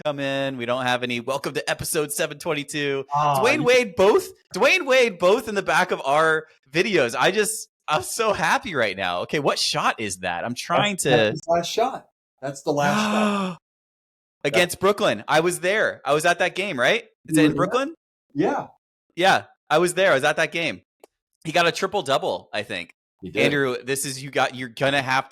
come in. We don't have any. Welcome to episode 722. Ah, Dwayne Wade both in the back of our videos. I'm so happy right now. Okay, what shot is that? I'm trying that's to his last shot. That's the last shot. against Brooklyn. I was there. I was at that game, right? Is it in Brooklyn? Yeah. Yeah, I was there. I was at that game. He got a triple double, I think. He did. Andrew, you're gonna have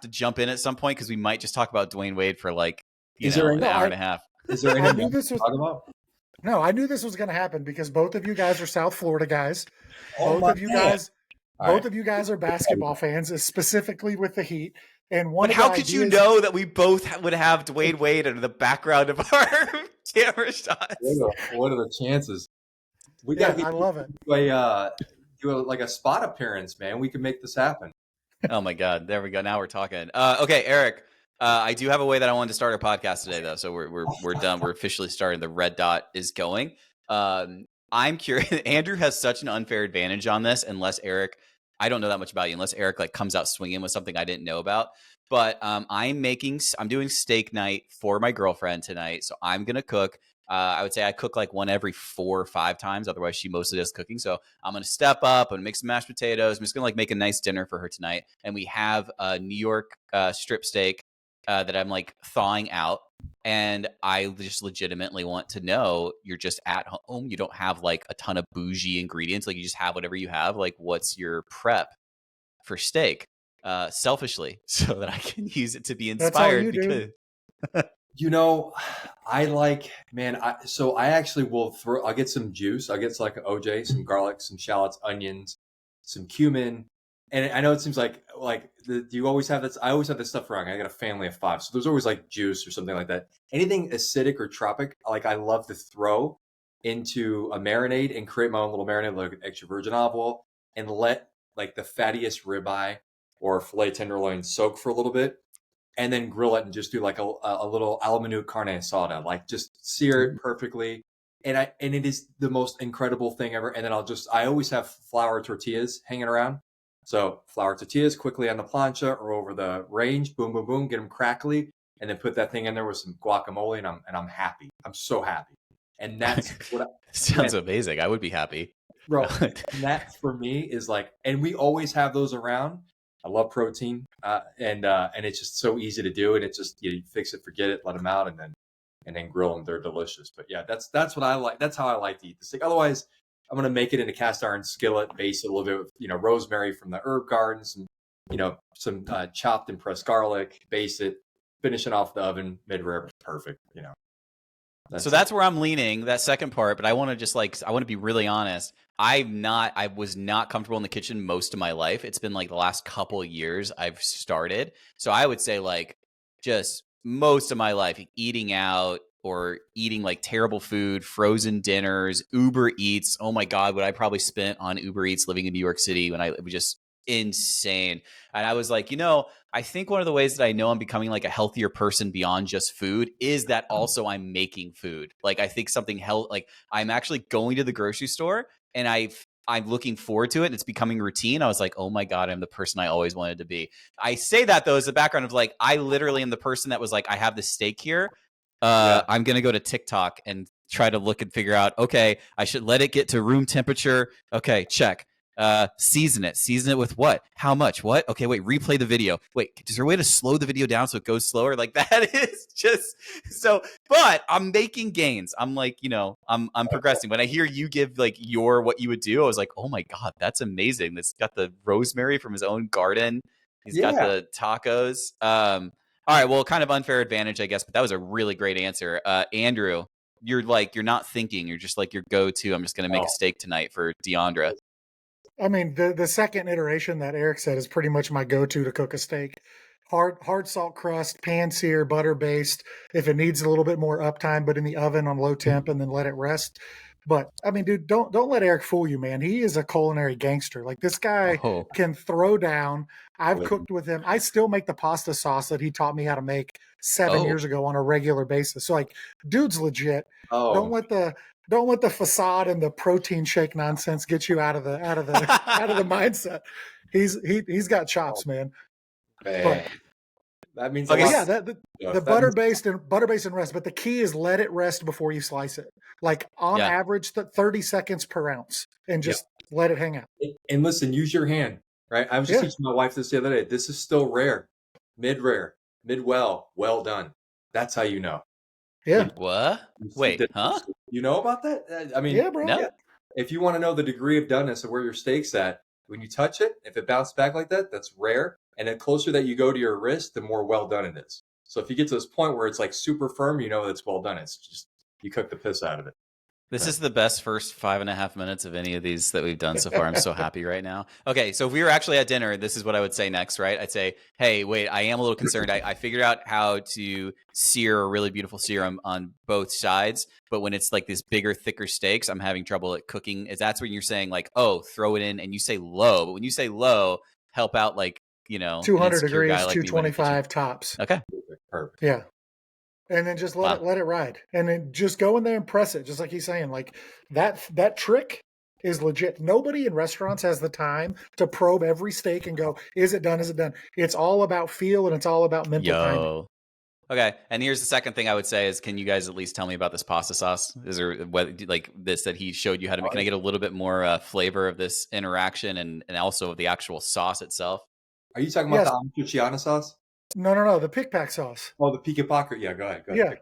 to jump in at some point because we might just talk about Dwayne Wade for like an hour and a half. Is there anything to talk about? No, I knew this was going to happen because both of you guys are South Florida guys. Oh, both of you guys are basketball fans, specifically with the Heat. And But how could you know that we both would have Dwayne Wade under the background of our camera shots? What are the chances? I love it. Do like a spot appearance, man. We can make this happen. Oh my God! There we go. Now we're talking. Okay, Eric. I do have a way that I wanted to start our podcast today, though. So we're done. We're officially starting. The red dot is going. I'm curious. Andrew has such an unfair advantage on this, unless Eric. I don't know that much about you, unless Eric like comes out swinging with something I didn't know about. But I'm doing steak night for my girlfriend tonight, so I'm gonna cook. I would say I cook like one every 4 or 5 times. Otherwise, she mostly does cooking. So I'm going to step up and make some mashed potatoes. I'm just going to like make a nice dinner for her tonight. And we have a New York strip steak that I'm like thawing out. And I just legitimately want to know, you're just at home. You don't have like a ton of bougie ingredients. Like you just have whatever you have. Like what's your prep for steak? Selfishly, so that I can use it to be inspired. I like, man. I actually will I'll get some juice. I'll get like an OJ, some garlic, some shallots, onions, some cumin. And I know it seems like you always have this. I always have this stuff around. I got a family of 5, so there's always like juice or something like that. Anything acidic or tropic, like I love to throw into a marinade and create my own little marinade, like extra virgin olive oil, and let like the fattiest ribeye or filet tenderloin soak for a little bit. And then grill it and just do like a little al minute carne asada, like just sear it perfectly. And it is the most incredible thing ever. And then I always have flour tortillas hanging around. So flour tortillas quickly on the plancha or over the range, boom, boom, boom, get them crackly, and then put that thing in there with some guacamole, and I'm happy. I'm so happy. And that's what sounds amazing. I would be happy, bro. And that for me is like, and we always have those around. I love protein, and it's just so easy to do. And it's just you fix it, forget it, let them out, and then grill them. They're delicious. But yeah, that's what I like. That's how I like to eat the steak. Otherwise, I'm gonna make it in a cast iron skillet, base it a little bit with rosemary from the herb garden, some chopped and pressed garlic, base it, finish it off the oven, mid rare, perfect. That's where I'm leaning, that second part. But I want to just I want to be really honest. I was not comfortable in the kitchen most of my life. It's been like the last couple of years I've started. So I would say like just most of my life eating out or eating like terrible food, frozen dinners, Uber Eats. Oh my God, what I probably spent on Uber Eats living in New York City it was just insane. And I was like, I think one of the ways that I know I'm becoming like a healthier person beyond just food is that also I'm making food. Like I think something like I'm actually going to the grocery store and I'm looking forward to it. And it's becoming routine. I was like, oh my God, I'm the person I always wanted to be. I say that though as a background of like, I literally am the person that was like, I have this steak here. I'm going to go to TikTok and try to look and figure out, okay, I should let it get to room temperature. Okay, check. Season it with what? How much? What? Okay, wait, replay the video. Wait, is there a way to slow the video down so it goes slower? Like that is just so, but I'm making gains. I'm like, I'm progressing. When I hear you give like what you would do, I was like, oh my God, that's amazing. This got the rosemary from his own garden. He's got the tacos. All right, well, kind of unfair advantage, I guess, but that was a really great answer. Andrew, you're not thinking. You're just like your go-to. I'm just going to make a steak tonight for Deandra. I mean, the second iteration that Eric said is pretty much my go-to to cook a steak. Hard salt crust, pan sear, butter based. If it needs a little bit more uptime, but in the oven on low temp and then let it rest. But I mean, dude, don't let Eric fool you, man. He is a culinary gangster. Like this guy can throw down. I've cooked with him. I still make the pasta sauce that he taught me how to make 7 years ago on a regular basis. So like, dude's legit. Don't let the facade and the protein shake nonsense get you out of the mindset. He's got chops, man. Man. That means Okay, a lot. Yeah, That the butter based and rest, but the key is let it rest before you slice it. Like on Yeah. average, 30 seconds per ounce, and just let it hang out. And listen, use your hand, right? I was just teaching my wife this the other day. This is still rare, mid-rare, mid-well, well done. That's how you know. Yeah. What? Wait, huh? You know about that? I mean, Yeah, bro. No. yeah. If you want to know the degree of doneness of where your steak's at, when you touch it, if it bounces back like that, that's rare. And the closer that you go to your wrist, the more well done it is. So if you get to this point where it's like super firm, you know it's well done. It's just you cook the piss out of it. This is the best first 5.5 minutes of any of these that we've done so far. I'm so happy right now. Okay, so if we were actually at dinner, this is what I would say next, right? I'd say, hey, wait, I am a little concerned. I figured out how to sear a really beautiful sear on both sides, but when it's like this bigger, thicker steaks, I'm having trouble at cooking. That's when you're saying like, oh, throw it in, and you say low. But when you say low, help out like, an 200 insecure degrees, guy like me. 225 tops. Okay. Perfect. Yeah. And then just let it ride. And then just go in there and press it, just like he's saying. Like that trick is legit. Nobody in restaurants has the time to probe every steak and go, is it done? Is it done? It's all about feel and it's all about mental timing. Okay, and here's the second thing I would say is, can you guys at least tell me about this pasta sauce? Is there like this that he showed you how to make? Can I get a little bit more flavor of this interaction and also of the actual sauce itself? Are you talking about the amatriciana sauce? No. The pick pack sauce. Oh, the pica paca. Yeah, go ahead. Yeah.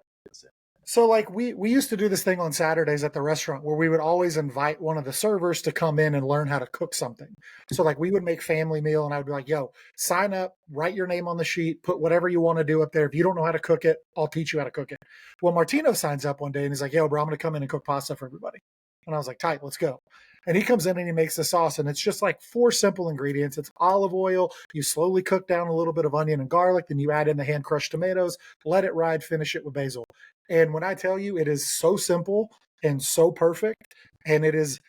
So like we used to do this thing on Saturdays at the restaurant where we would always invite one of the servers to come in and learn how to cook something. So like we would make family meal and I would be like, yo, sign up, write your name on the sheet, put whatever you want to do up there. If you don't know how to cook it, I'll teach you how to cook it. Well, Martino signs up one day and he's like, yo, bro, I'm going to come in and cook pasta for everybody. And I was like, tight, let's go. And he comes in and he makes the sauce, and it's just like 4 simple ingredients. It's olive oil. You slowly cook down a little bit of onion and garlic. Then you add in the hand crushed tomatoes, let it ride, finish it with basil. And when I tell you, it is so simple and so perfect. And it is,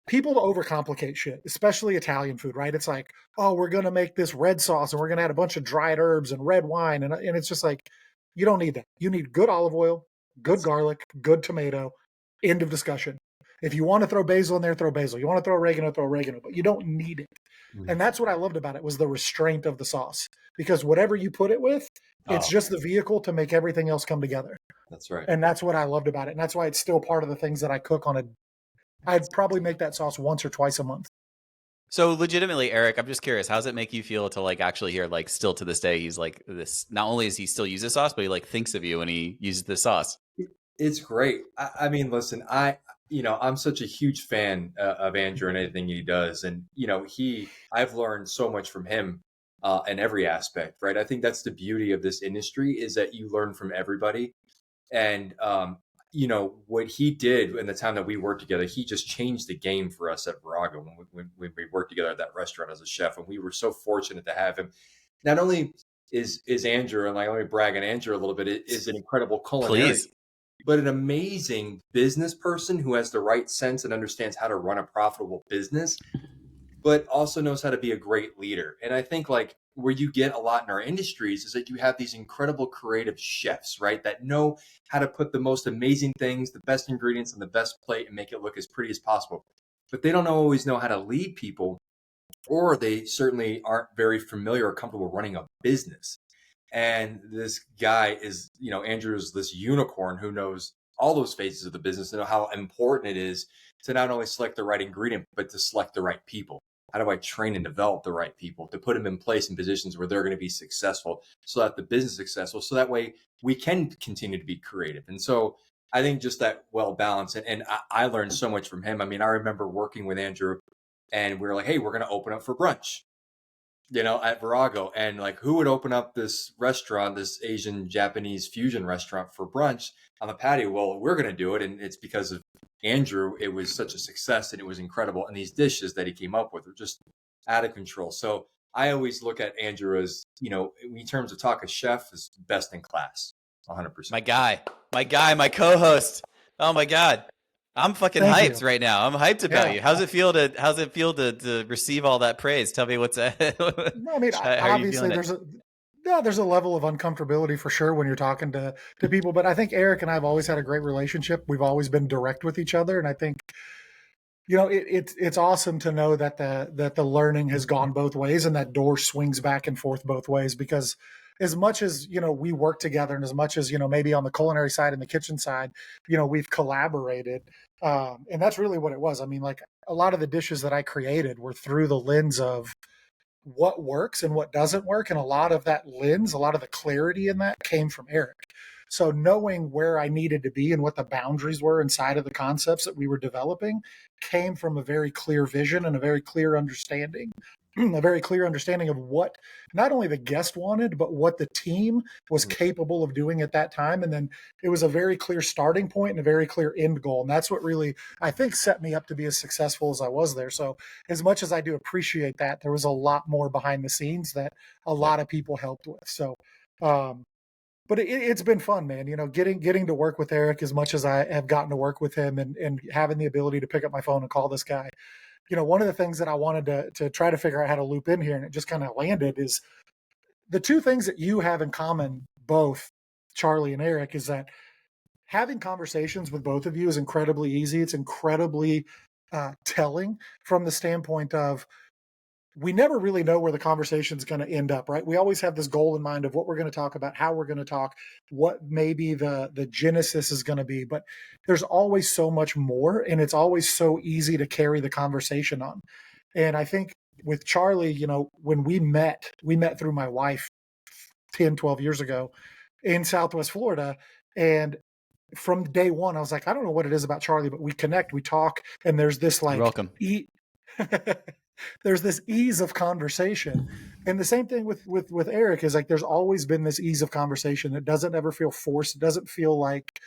people overcomplicate shit, especially Italian food, right? It's like, oh, we're going to make this red sauce and we're going to add a bunch of dried herbs and red wine. And it's just like, you don't need that. You need good olive oil, good garlic, good tomato. End of discussion. If you want to throw basil in there, throw basil. You want to throw oregano, but you don't need it. And that's what I loved about it, was the restraint of the sauce, because whatever you put it with, it's just the vehicle to make everything else come together. That's right. And that's what I loved about it. And that's why it's still part of the things that I cook on I'd probably make that sauce once or twice a month. So legitimately, Eric, I'm just curious, how does it make you feel to like actually hear like still to this day he's like this? Not only does he still use this sauce, but he like thinks of you when he uses this sauce. It's great. I mean, listen, I'm such a huge fan of Andrew and anything he does, and I've learned so much from him in every aspect, right? I think that's the beauty of this industry, is that you learn from everybody, and what he did in the time that we worked together, he just changed the game for us at Virago when we worked together at that restaurant as a chef, and we were so fortunate to have him. Not only is Andrew, and let me brag on Andrew a little bit, is an incredible culinarian. Please. But an amazing business person who has the right sense and understands how to run a profitable business, but also knows how to be a great leader. And I think like where you get a lot in our industries is that you have these incredible creative chefs, right? That know how to put the most amazing things, the best ingredients on the best plate and make it look as pretty as possible. But they don't always know how to lead people, or they certainly aren't very familiar or comfortable running a business. And this guy is, Andrew's this unicorn who knows all those phases of the business and know how important it is to not only select the right ingredient, but to select the right people. How do I train and develop the right people to put them in place in positions where they're going to be successful, so that the business is successful, so that way we can continue to be creative. And so I think just that well balanced, and I learned so much from him. I mean, I remember working with Andrew and we were like, hey, we're going to open up for brunch, at Virago, and like, who would open up this restaurant, this Asian Japanese fusion restaurant, for brunch on the patio? Well, we're going to do it. And it's because of Andrew. It was such a success and it was incredible. And these dishes that he came up with were just out of control. So I always look at Andrew as, in terms of talk, a chef is best in class, 100%. My guy, my co-host. Oh my God. I'm fucking hyped right now. I'm hyped about you. How's it feel to receive all that praise? Tell me what's No, I mean, obviously there's a level of uncomfortability for sure when you're talking to people, but I think Eric and I have always had a great relationship. We've always been direct with each other, and I think it's awesome to know that the learning has gone both ways and that door swings back and forth both ways, because as much as, we work together, and as much as, maybe on the culinary side and the kitchen side, we've collaborated. And that's really what it was. I mean, like, a lot of the dishes that I created were through the lens of what works and what doesn't work. And a lot of that lens, a lot of the clarity in that came from Eric. So knowing where I needed to be and what the boundaries were inside of the concepts that we were developing came from a very clear vision and a very clear understanding. A very clear understanding of what not only the guest wanted, but what the team was capable of doing at that time. And then it was a very clear starting point and a very clear end goal. And that's what really, I think, set me up to be as successful as I was there. So as much as I do appreciate that, there was a lot more behind the scenes that a lot of people helped with. So, but it's been fun, man. Getting to work with Eric as much as I have gotten to work with him, and having the ability to pick up my phone and call this guy. One of the things that I wanted to try to figure out how to loop in here, and it just kind of landed, is the two things that you have in common, both Charlie and Eric, is that having conversations with both of you is incredibly easy. It's incredibly telling from the standpoint of, we never really know where the conversation is going to end up, right? We always have this goal in mind of what we're going to talk about, how we're going to talk, what maybe the genesis is going to be. But there's always so much more, and it's always so easy to carry the conversation on. And I think with Charlie, when we met through my wife 10, 12 years ago in Southwest Florida. And from day one, I was like, I don't know what it is about Charlie, but we connect, we talk, and there's this like, You're welcome. There's this ease of conversation. And the same thing with Eric is like, there's always been this ease of conversation. It doesn't ever feel forced. It doesn't feel like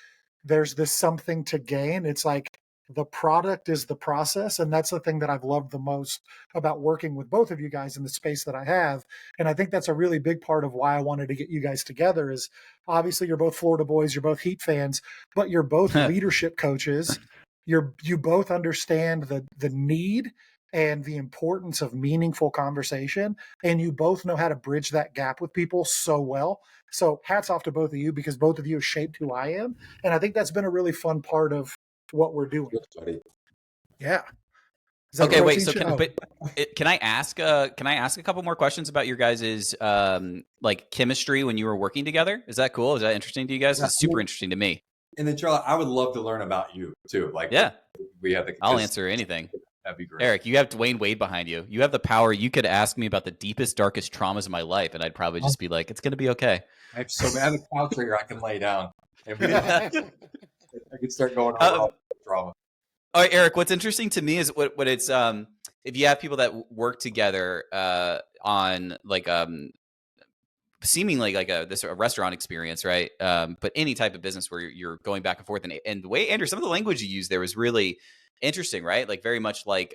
there's this something to gain. It's like the product is the process. And that's the thing that I've loved the most about working with both of you guys in the space that I have. And I think that's a really big part of why I wanted to get you guys together is, obviously you're both Florida boys, you're both Heat fans, but you're both leadership coaches. You both understand the need and the importance of meaningful conversation. And you both know how to bridge that gap with people so well. So hats off to both of you, because both of you have shaped who I am. And I think that's been a really fun part of what we're doing. Yeah. Okay, wait. So can I ask a couple more questions about your guys' like chemistry when you were working together? Is that cool? Is that interesting to you guys? It's super interesting to me. And then Charlie, I would love to learn about you too. Like, yeah, we have I'll answer anything. That'd be great. Eric, you have Dwayne Wade behind you. You have the power. You could ask me about the deepest, darkest traumas of my life, and I'd probably just be like, "It's going to be okay." I have a couch here I can lay down, and I can start going on drama. All right, Eric. What's interesting to me is what it's if you have people that work together on like seemingly like a restaurant experience, right? But any type of business where you're going back and forth, and the way, Andrew, some of the language you used there was really interesting, right? Like very much like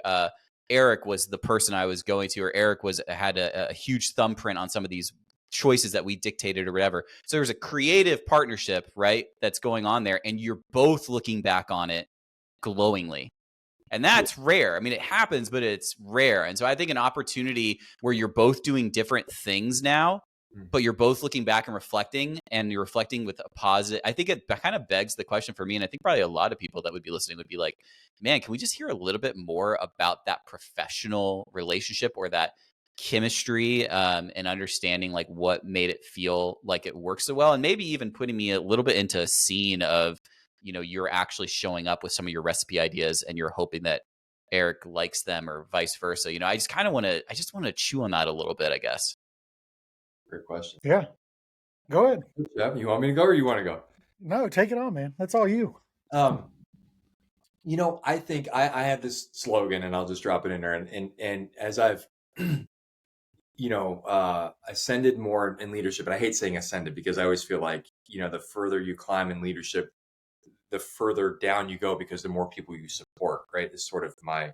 Eric was the person I was going to, or Eric had a huge thumbprint on some of these choices that we dictated or whatever. So there's a creative partnership, right, that's going on there, and you're both looking back on it glowingly. And that's rare. I mean, it happens, but it's rare. And so I think an opportunity where you're both doing different things now, but you're both looking back and reflecting, and you're reflecting with a positive. I think it kind of begs the question for me, and I think probably a lot of people that would be listening would be like, man, can we just hear a little bit more about that professional relationship or that chemistry and understanding like what made it feel like it works so well, and maybe even putting me a little bit into a scene of, you're actually showing up with some of your recipe ideas and you're hoping that Eric likes them or vice versa. I just want to chew on that a little bit, I guess. Great question. Yeah. Go ahead. Jeff, you want me to go or you want to go? No, take it on, man. That's all you. I think I have this slogan, and I'll just drop it in there. And as I've, ascended more in leadership, and I hate saying ascended because I always feel like, the further you climb in leadership, the further down you go because the more people you support, right? It's sort of my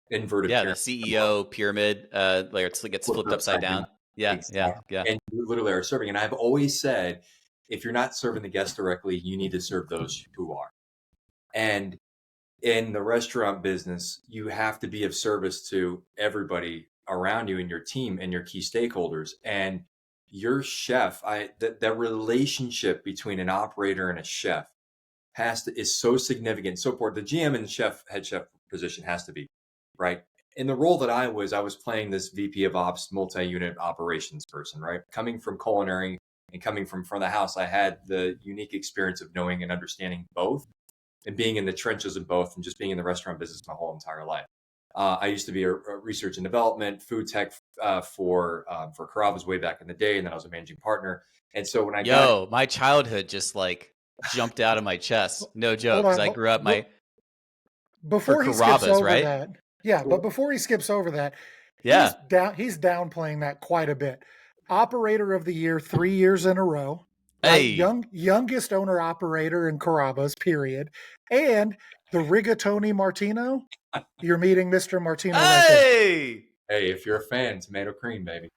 inverted pyramid. The CEO pyramid layer gets flipped upside down. Yeah, exactly. yeah. And you literally are serving. And I've always said, if you're not serving the guests directly, you need to serve those who are. And in the restaurant business, you have to be of service to everybody around you and your team and your key stakeholders. And your chef, that relationship between an operator and a chef is so significant, so important. The GM and head chef position has to be, right? In the role that I was playing this VP of Ops, multi-unit operations person, right? Coming from culinary, And coming from front of the house, I had the unique experience of knowing and understanding both and being in the trenches of both and just being in the restaurant business my whole entire life. I used to be a research and development food tech for Carrabba's way back in the day, and then I was a managing partner. And so when I got my childhood just like jumped out of my chest. No joke, because I grew up before he skips Carrabba's, over right? that. Yeah, but before he skips over that, Yeah. he's downplaying that quite a bit. Operator of the year 3 years in a row. Right? Hey. Youngest owner operator in Carrabba's, period. And the rigatoni Martino. You're meeting Mr. Martino right there. Hey, if you're a fan, tomato cream, baby.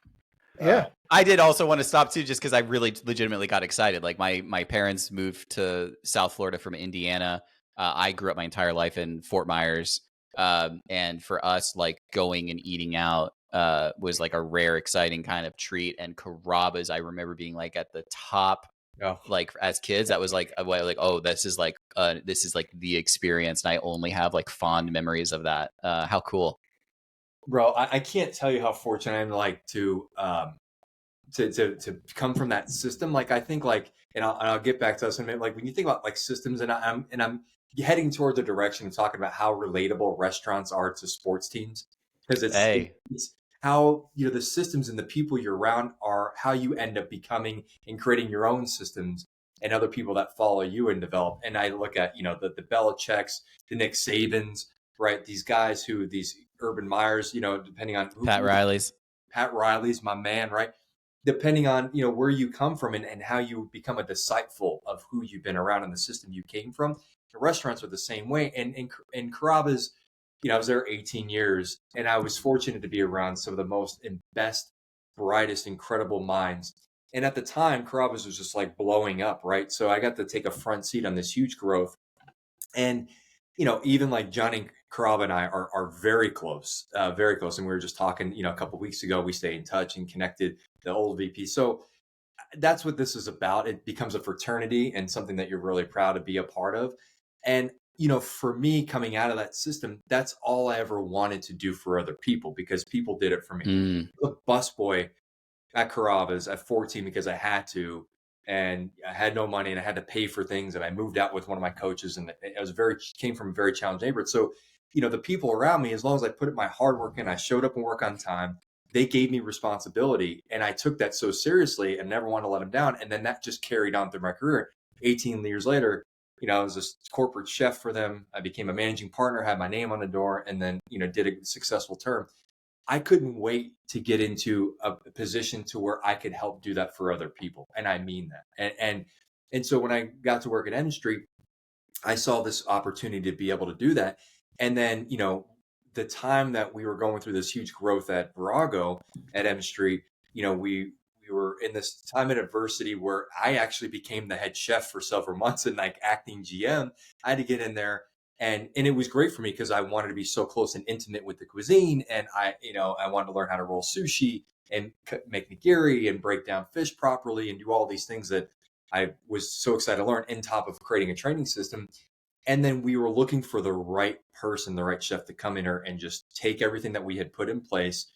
Yeah. I did also want to stop too, just because I really legitimately got excited. Like my parents moved to South Florida from Indiana. I grew up my entire life in Fort Myers. And for us, like going and eating out was like a rare, exciting kind of treat. And Carrabba's, I remember being like at the top, like as kids, that was like, oh, this is like the experience. And I only have like fond memories of that. How cool. Bro, I can't tell you how fortunate I'm like to come from that system. Like I think like, and I'll get back to us in a minute. Like when you think about like systems, and I'm heading towards a direction of talking about how relatable restaurants are to sports teams, because it's how, you know, the systems and the people you're around are how you end up becoming and creating your own systems and other people that follow you and develop. And I look at, you know, the Belichick's, the Nick Sabans, right? These guys these Urban Meyers, you know, depending on Pat Riley's, my man, right? Depending on, you know, where you come from and how you become a disciple of who you've been around and the system you came from. The restaurants are the same way. And in Carrabba's, you know, I was there 18 years, and I was fortunate to be around some of the most and best, brightest, incredible minds. And at the time, Carrabba's was just like blowing up, right? So I got to take a front seat on this huge growth. And, you know, even like Johnny Carrabba and I are very close, very close. And we were just talking, you know, a couple of weeks ago, we stayed in touch and connected, the old VP. So that's what this is about. It becomes a fraternity and something that you're really proud to be a part of. And, you know, for me coming out of that system, that's all I ever wanted to do for other people, because people did it for me. The busboy at Carrabba's at 14 because I had to, and I had no money and I had to pay for things, and I moved out with one of my coaches, and it was came from a very challenged neighborhood. So, you know, the people around me, as long as I put my hard work in, I showed up and work on time, they gave me responsibility, and I took that so seriously and never wanted to let them down. And then that just carried on through my career. 18 years later, you know, I was a corporate chef for them. I became a managing partner, had my name on the door, and then, you know, did a successful term. I couldn't wait to get into a position to where I could help do that for other people. And I mean that. And so when I got to work at M Street, I saw this opportunity to be able to do that. And then, you know, the time that we were going through this huge growth at Virago at M Street, you know, we were in this time of adversity where I actually became the head chef for several months and like acting GM. I had to get in there. And it was great for me because I wanted to be so close and intimate with the cuisine. And I wanted to learn how to roll sushi and make nigiri and break down fish properly and do all these things that I was so excited to learn, on top of creating a training system. And then we were looking for the right person, the right chef to come in here and just take everything that we had put in place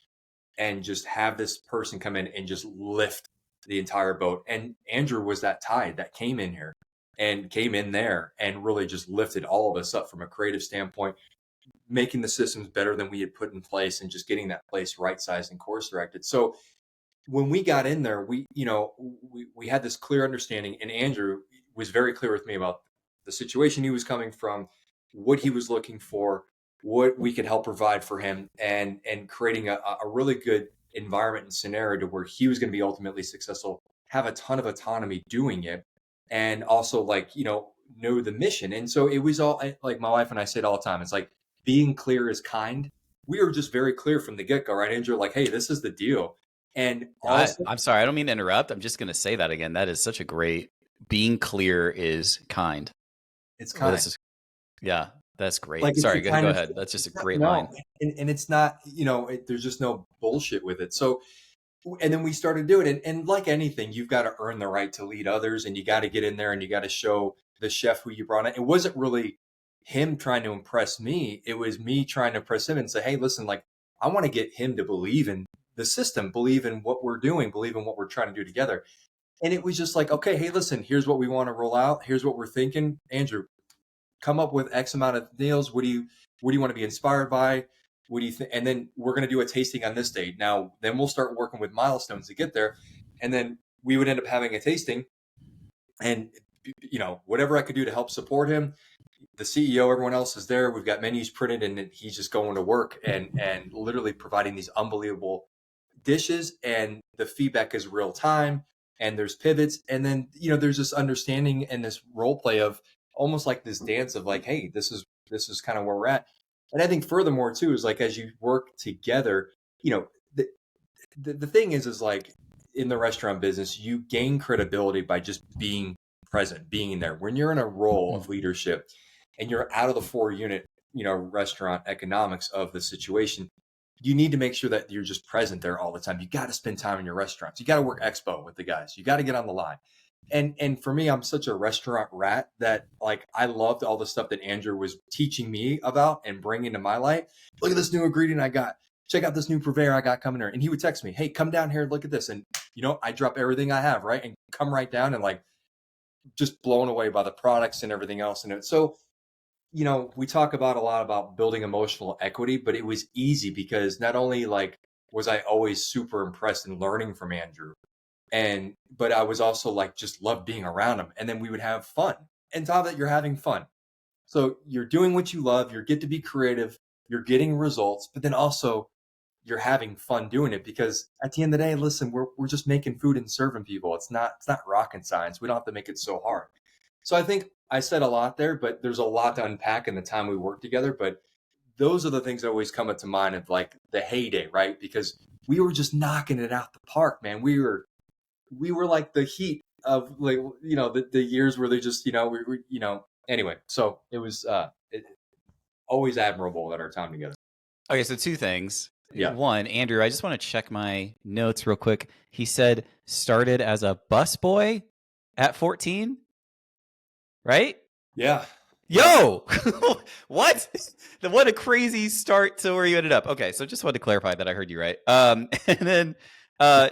and just have this person come in and just lift the entire boat. And Andrew was that tide that came in here and came in there and really just lifted all of us up from a creative standpoint, making the systems better than we had put in place and just getting that place right-sized and course directed. So when we got in there, we had this clear understanding, and Andrew was very clear with me about the situation he was coming from, what he was looking for, what we could help provide for him, and creating a really good environment and scenario to where he was going to be ultimately successful, have a ton of autonomy doing it, and also like, you know the mission. And so it was all like my wife and I say it all the time. It's like being clear is kind. We were just very clear from the get-go, right, Andrew? Like, hey, this is the deal. And also, I'm sorry, I don't mean to interrupt. I'm just going to say that again. That is such a great, being clear is kind. It's kind. Yeah, that's great. Like, sorry, go ahead. That's just a great line. And it's not, there's just no bullshit with it. So, and then we started doing it. And like anything, you've got to earn the right to lead others, and you got to get in there and you got to show the chef who you brought in. It wasn't really him trying to impress me. It was me trying to impress him and say, hey, listen, like, I want to get him to believe in the system, believe in what we're doing, believe in what we're trying to do together. And it was just like, okay, hey, listen, here's what we want to roll out. Here's what we're thinking. Andrew, come up with X amount of meals. What do you want to be inspired by? What do you think? And then we're going to do a tasting on this date. Now, then we'll start working with milestones to get there. And then we would end up having a tasting, and whatever I could do to help support him. The CEO, everyone else is there. We've got menus printed, and he's just going to work and literally providing these unbelievable dishes, and the feedback is real time, and there's pivots, and then there's this understanding and this role play of almost like this dance of like, hey, this is kind of where we're at. And I think furthermore too is like, as you work together, the thing is like in the restaurant business, you gain credibility by just being present, being there. When you're in a role of leadership and you're out of the 4-unit restaurant economics of the situation, you need to make sure that you're just present there all the time. You got to spend time in your restaurants. You got to work expo with the guys. You got to get on the line. And for me, I'm such a restaurant rat that like I loved all the stuff that Andrew was teaching me about and bringing to my life. Look at this new ingredient I got. Check out this new purveyor I got coming here. And he would text me, hey, come down here and look at this. And I drop everything I have, right? And come right down and like just blown away by the products and everything else in it. So we talk about a lot about building emotional equity, but it was easy because not only like was I always super impressed and learning from Andrew, but I was also like just loved being around him. And then we would have fun. And top of that, you're having fun. So you're doing what you love, you get to be creative, you're getting results, but then also you're having fun doing it, because at the end of the day, listen, we're just making food and serving people. It's not rocket science. We don't have to make it so hard. So I think I said a lot there, but there's a lot to unpack in the time we work together. But those are the things that always come into mind of like the heyday, right? Because we were just knocking it out the park, man. We were like the heat of like, the years where they just, anyway. So it was always admirable at our time together. Okay, so 2 things. Yeah. One, Andrew, I just want to check my notes real quick. He said started as a busboy at 14, right? Yeah. Yo, what? What a crazy start to where you ended up. Okay, so just wanted to clarify that I heard you right. And then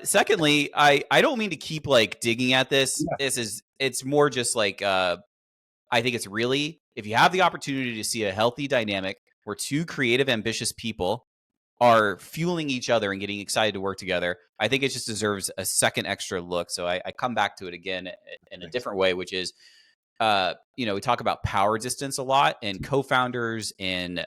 secondly, I don't mean to keep like digging at this. Yeah. It's more just like I think it's really, if you have the opportunity to see a healthy dynamic where 2 creative, ambitious people are fueling each other and getting excited to work together, I think it just deserves a second extra look. So I come back to it again in a different way, which is, we talk about power distance a lot, and co-founders and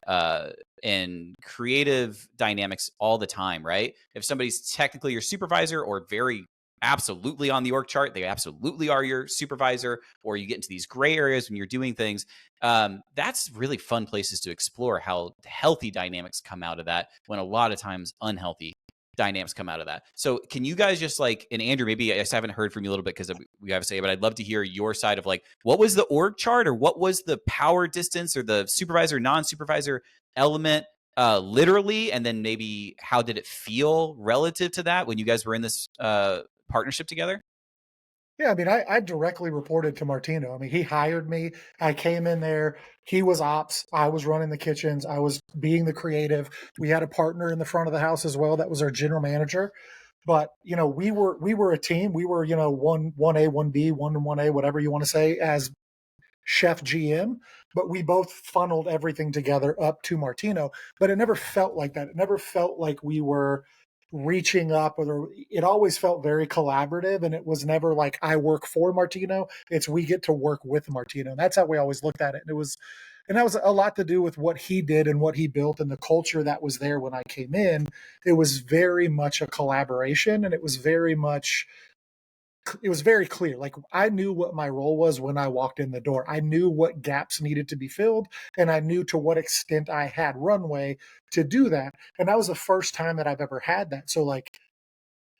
creative dynamics all the time, right? If somebody's technically your supervisor or very absolutely on the org chart, they absolutely are your supervisor, or you get into these gray areas when you're doing things. That's really fun places to explore how healthy dynamics come out of that, when a lot of times unhealthy dynamics come out of that. So can you guys just like, and Andrew, maybe I just haven't heard from you a little bit because we have to say, but I'd love to hear your side of like, what was the org chart, or what was the power distance, or the supervisor, non-supervisor element literally, and then maybe how did it feel relative to that when you guys were in this partnership together? Yeah, I mean, I directly reported to Martino. I mean, he hired me. I came in there. He was ops. I was running the kitchens. I was being the creative. We had a partner in the front of the house as well. That was our general manager. But we were a team. We were 1A, 1B, 1A, whatever you want to say, as chef GM. But we both funneled everything together up to Martino. But it never felt like that. It never felt like we were reaching up, or it always felt very collaborative, and it was never like I work for Martino. It's we get to work with Martino. And that's how we always looked at it. And that was a lot to do with what he did and what he built and the culture that was there when I came in. It was very much a collaboration, and it was very clear. Like I knew what my role was when I walked in the door. I knew what gaps needed to be filled, and I knew to what extent I had runway to do that. And that was the first time that I've ever had that. So like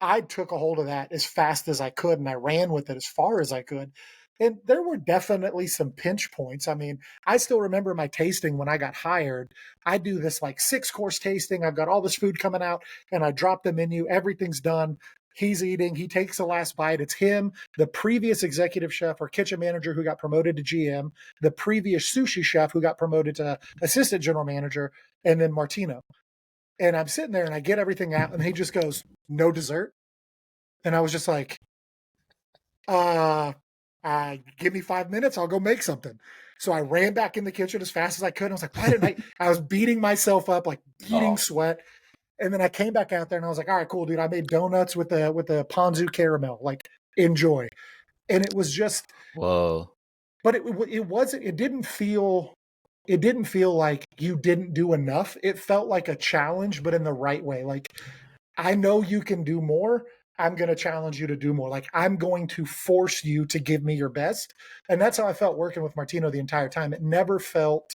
I took a hold of that as fast as I could, and I ran with it as far as I could. And there were definitely some pinch points. I mean, I still remember my tasting when I got hired. I do this like 6-course tasting. I've got all this food coming out, and I drop the menu. Everything's done. He's eating. He takes the last bite. It's him, the previous executive chef or kitchen manager who got promoted to GM, the previous sushi chef who got promoted to assistant general manager, and then Martino. And I'm sitting there and I get everything out, and he just goes, "No dessert." And I was just like, Give me 5 minutes, I'll go make something. So I ran back in the kitchen as fast as I could. I was like, why didn't I was beating myself up, like beating Oh, sweat. And then I came back out there and I was like, all right, cool, dude. I made donuts with the ponzu caramel. Like, enjoy. And it was just, Whoa. but it wasn't, it didn't feel like you didn't do enough. It felt like a challenge, but in the right way. Like, I know you can do more. I'm going to challenge you to do more. Like, I'm going to force you to give me your best. And that's how I felt working with Martino the entire time. It never felt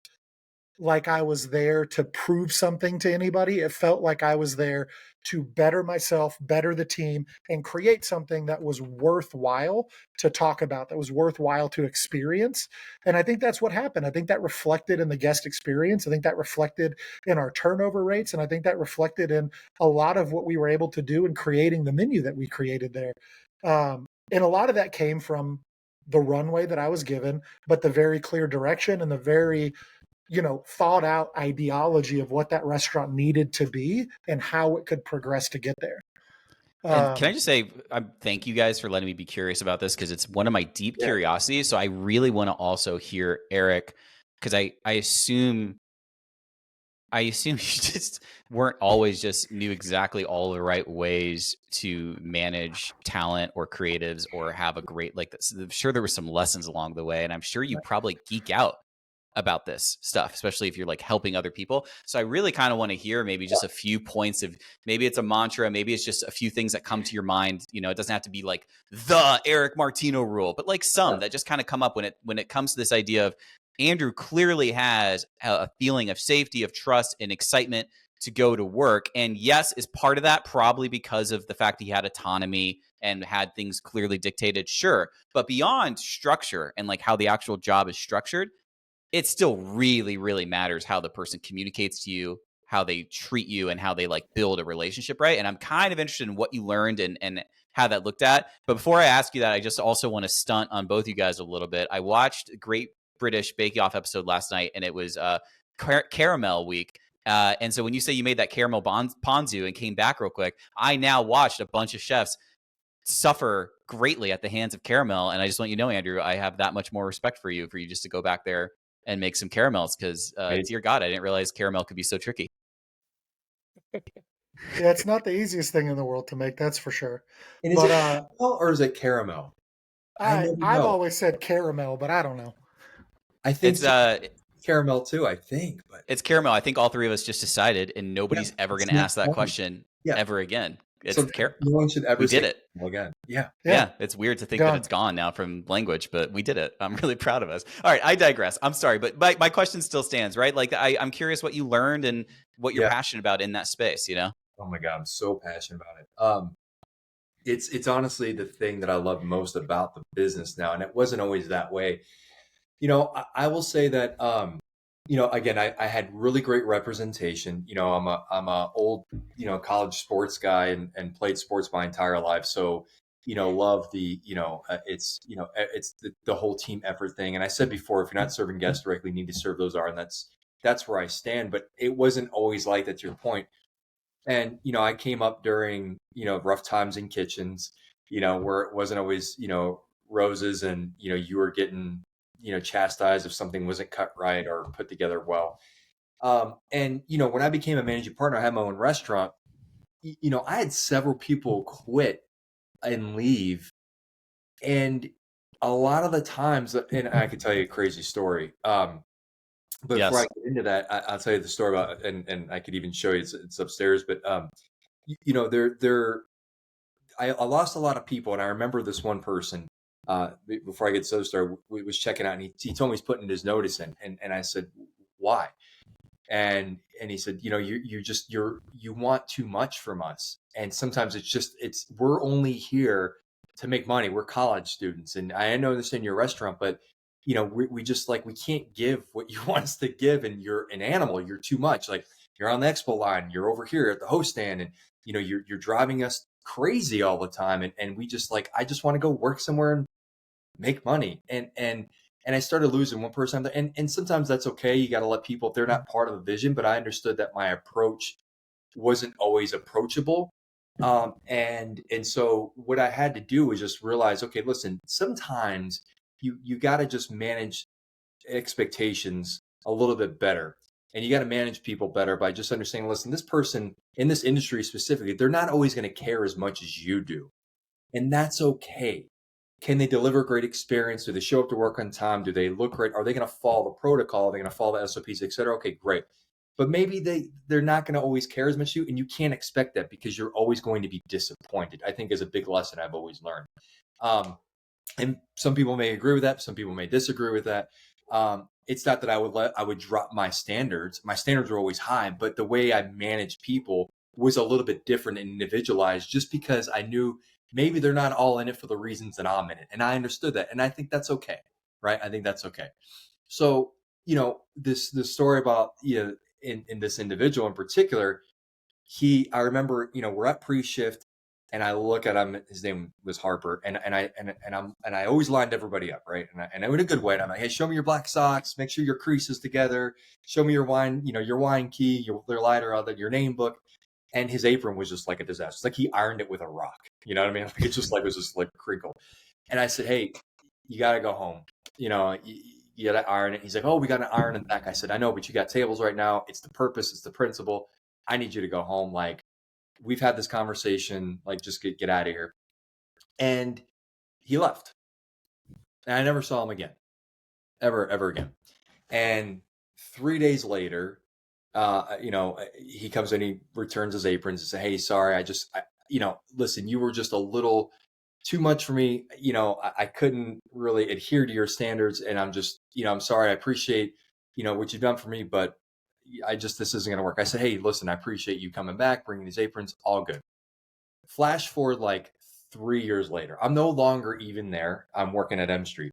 like I was there to prove something to anybody. It felt like I was there to better myself, better the team, and create something that was worthwhile to talk about, that was worthwhile to experience. And I think that's what happened. I think that reflected in the guest experience. I think that reflected in our turnover rates. And I think that reflected in a lot of what we were able to do in creating the menu that we created there. And a lot of that came from the runway that I was given, but the very clear direction and the very thought out ideology of what that restaurant needed to be and how it could progress to get there. And can I just say, thank you guys for letting me be curious about this, because it's one of my deep yeah. curiosities. So I really want to also hear Eric, because I assume you just weren't always just knew exactly all the right ways to manage talent or creatives or have a great, like this. I'm sure there were some lessons along the way, and I'm sure you probably geek out about this stuff, especially if you're like helping other people. So I really kind of want to hear maybe just a few points of, maybe it's a mantra, maybe it's just a few things that come to your mind. You know, it doesn't have to be like the Eric Martino rule, but like some that just kind of come up when it comes to this idea of Andrew clearly has a feeling of safety, of trust, and excitement to go to work. And yes, is part of that probably because of the fact that he had autonomy and had things clearly dictated, sure. But beyond structure and like how the actual job is structured, it still really, really matters how the person communicates to you, how they treat you, and how they like build a relationship, right? And I'm kind of interested in what you learned and how that looked at. But before I ask you that, I just also want to stunt on both you guys a little bit. I watched a Great British Bake Off episode last night, and it was caramel week. And so when you say you made that caramel ponzu and came back real quick, I now watched a bunch of chefs suffer greatly at the hands of caramel. And I just want you to know, Andrew, I have that much more respect for you just to go back there and make some caramels, because dear God, I didn't realize caramel could be so tricky. Yeah, it's not the easiest thing in the world to make, that's for sure. And is it caramel or is it caramel? I never I've know. always said caramel, but I don't know. I think It's caramel too, I think. But it's caramel. I think all three of us just decided, and nobody's ever going to ask that question ever again. It's so caramel. no one should ever We say did it again. Yeah. Yeah, it's weird to think that it's gone now from language, but we did it. I'm really proud of us. All right, I digress. I'm sorry, but my question still stands, right? Like I'm curious what you learned and what you're passionate about in that space, you know? Oh my God, I'm so passionate about it. It's honestly the thing that I love most about the business now, and it wasn't always that way. I will say that again, I had really great representation. I'm a old college sports guy and played sports my entire life, so love the it's the whole team effort thing. And I said before, if you're not serving guests directly, you need to serve those are, and that's where I stand. But it wasn't always like that, to your point. And I came up during rough times in kitchens, where it wasn't always roses, and you were getting chastised if something wasn't cut right or put together well. And when I became a managing partner, I had my own restaurant. I had several people quit and leave, and a lot of the times, and I could tell you a crazy story. But before I get into that, I'll tell you the story about, and I could even show you, it's upstairs. But I lost a lot of people, and I remember this one person. Before I get so started, we was checking out, and he told me he's putting his notice in, and I said, why? And he said, you want too much from us, and sometimes we're only here to make money. We're college students, and I know this in your restaurant, but we just we can't give what you want us to give, and you're an animal. You're too much. Like, you're on the expo line, you're over here at the host stand, and you're driving us crazy all the time, and we just I just want to go work somewhere and make money. And I started losing one person, and sometimes that's okay. You got to let people, if they're not part of the vision. But I understood that my approach wasn't always approachable, And so what I had to do was just realize, okay, listen, sometimes you got to just manage expectations a little bit better. And you got to manage people better by just understanding, listen, this person in this industry specifically, they're not always going to care as much as you do. And that's okay. Can they deliver a great experience? Do they show up to work on time? Do they look great? Are they going to follow the protocol? Are they going to follow the SOPs, et cetera? Okay, great. But maybe they're not going to always care as much as you, and you can't expect that because you're always going to be disappointed, I think is a big lesson I've always learned. And some people may agree with that. Some people may disagree with that. It's not that I would drop my standards. My standards are always high, but the way I manage people was a little bit different and individualized just because I knew maybe they're not all in it for the reasons that I'm in it. And I understood that. And I think that's okay. Right. I think that's okay. So, this story about, in this individual in particular, I remember, we're at pre-shift and I look at him, his name was Harper, and I always lined everybody up, right? And in a good way. And I'm like, hey, show me your black socks, make sure your creases together, show me your wine key, your lighter, your name book. And his apron was just like a disaster. It's like he ironed it with a rock. You know what I mean? Like it was just like crinkled. And I said, hey, you got to go home. You got to iron it. He's like, oh, we got an iron in back. I said, I know, but you got tables right now. It's the purpose. It's the principle. I need you to go home. Like, we've had this conversation. Like, just get out of here. And he left. And I never saw him again. Ever again. And 3 days later, he comes and he returns his aprons and says, hey, sorry, listen, you were just a little too much for me. I couldn't really adhere to your standards. And I'm just, I'm sorry. I appreciate, what you've done for me, but this isn't going to work. I said, hey, listen, I appreciate you coming back, bringing these aprons, all good. Flash forward like 3 years later. I'm no longer even there. I'm working at M Street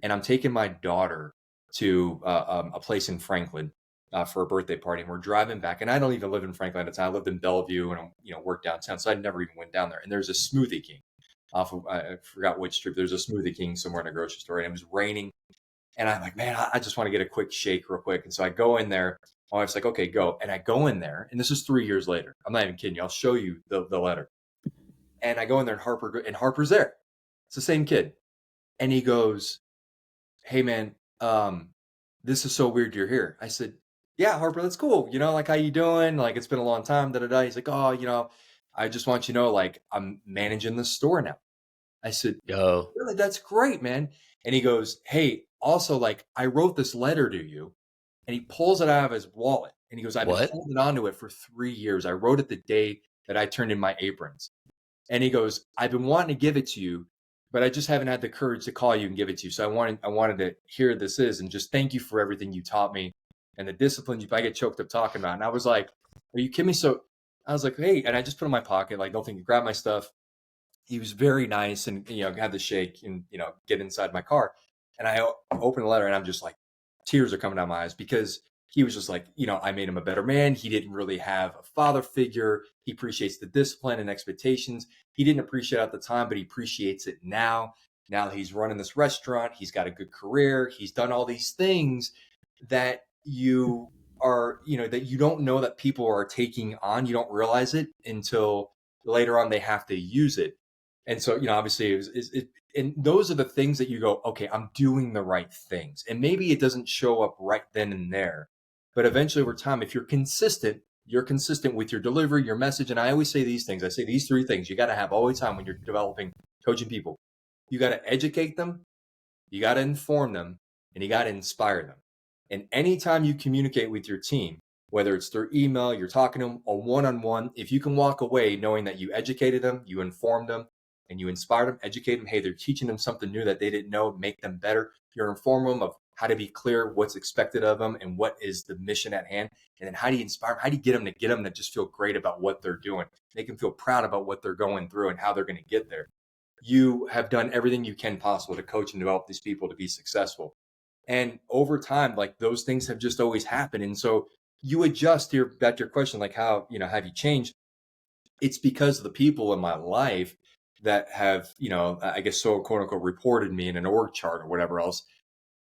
and I'm taking my daughter to a place in Franklin for a birthday party. And we're driving back, and I don't even live in Franklin at the time. I lived in Bellevue and worked downtown. So I never even went down there. And there's a Smoothie King off of, I forgot which street. There's a Smoothie King somewhere in a grocery store, and it was raining. And I'm like, man, I just want to get a quick shake real quick. And so I go in there. My wife's like, okay, go. And I go in there, and this is 3 years later. I'm not even kidding you. I'll show you the letter. And I go in there, and Harper's there. It's the same kid. And he goes, hey, man, this is so weird you're here. I said, yeah, Harper, that's cool. Like, how you doing? Like, it's been a long time. He's like, oh, I just want you to know, like, I'm managing the store now. I said, yo, really, that's great, man. And he goes, hey, also, like, I wrote this letter to you. And he pulls it out of his wallet. And he goes, I've been holding on to it for 3 years. I wrote it the day that I turned in my aprons. And he goes, I've been wanting to give it to you, but I just haven't had the courage to call you and give it to you. So I wanted to hear what this is and just thank you for everything you taught me and the discipline I get choked up talking about. And I was like, are you kidding me? So I was like, hey, and I just put it in my pocket, like, don't think you grab my stuff. He was very nice and, had the shake and, get inside my car. And I open the letter and I'm just like, tears are coming down my eyes because he was just like, I made him a better man. He didn't really have a father figure. He appreciates the discipline and expectations. He didn't appreciate it at the time, but he appreciates it now. Now that he's running this restaurant, he's got a good career. He's done all these things that you are, that you don't know that people are taking on. You don't realize it until later on they have to use it. And so, obviously and those are the things that you go, okay, I'm doing the right things. And maybe it doesn't show up right then and there, but eventually over time, if you're consistent with your delivery, your message. And I always say these things. I say these 3 things you got to have all the time when you're developing, coaching people. You got to educate them, you got to inform them, and you got to inspire them. And anytime you communicate with your team, whether it's through email, you're talking to them, a one-on-one, if you can walk away knowing that you educated them, you informed them, and you inspire them, educate them, hey, they're teaching them something new that they didn't know, make them better. You're informing them of how to be clear, what's expected of them, and what is the mission at hand. And then how do you inspire them? How do you get them to just feel great about what they're doing? Make them feel proud about what they're going through and how they're going to get there. You have done everything you can possible to coach and develop these people to be successful. And over time, like, those things have just always happened. And so you adjust back to your question, like, how, have you changed? It's because of the people in my life that have, I guess, so quote unquote reported me in an org chart or whatever else,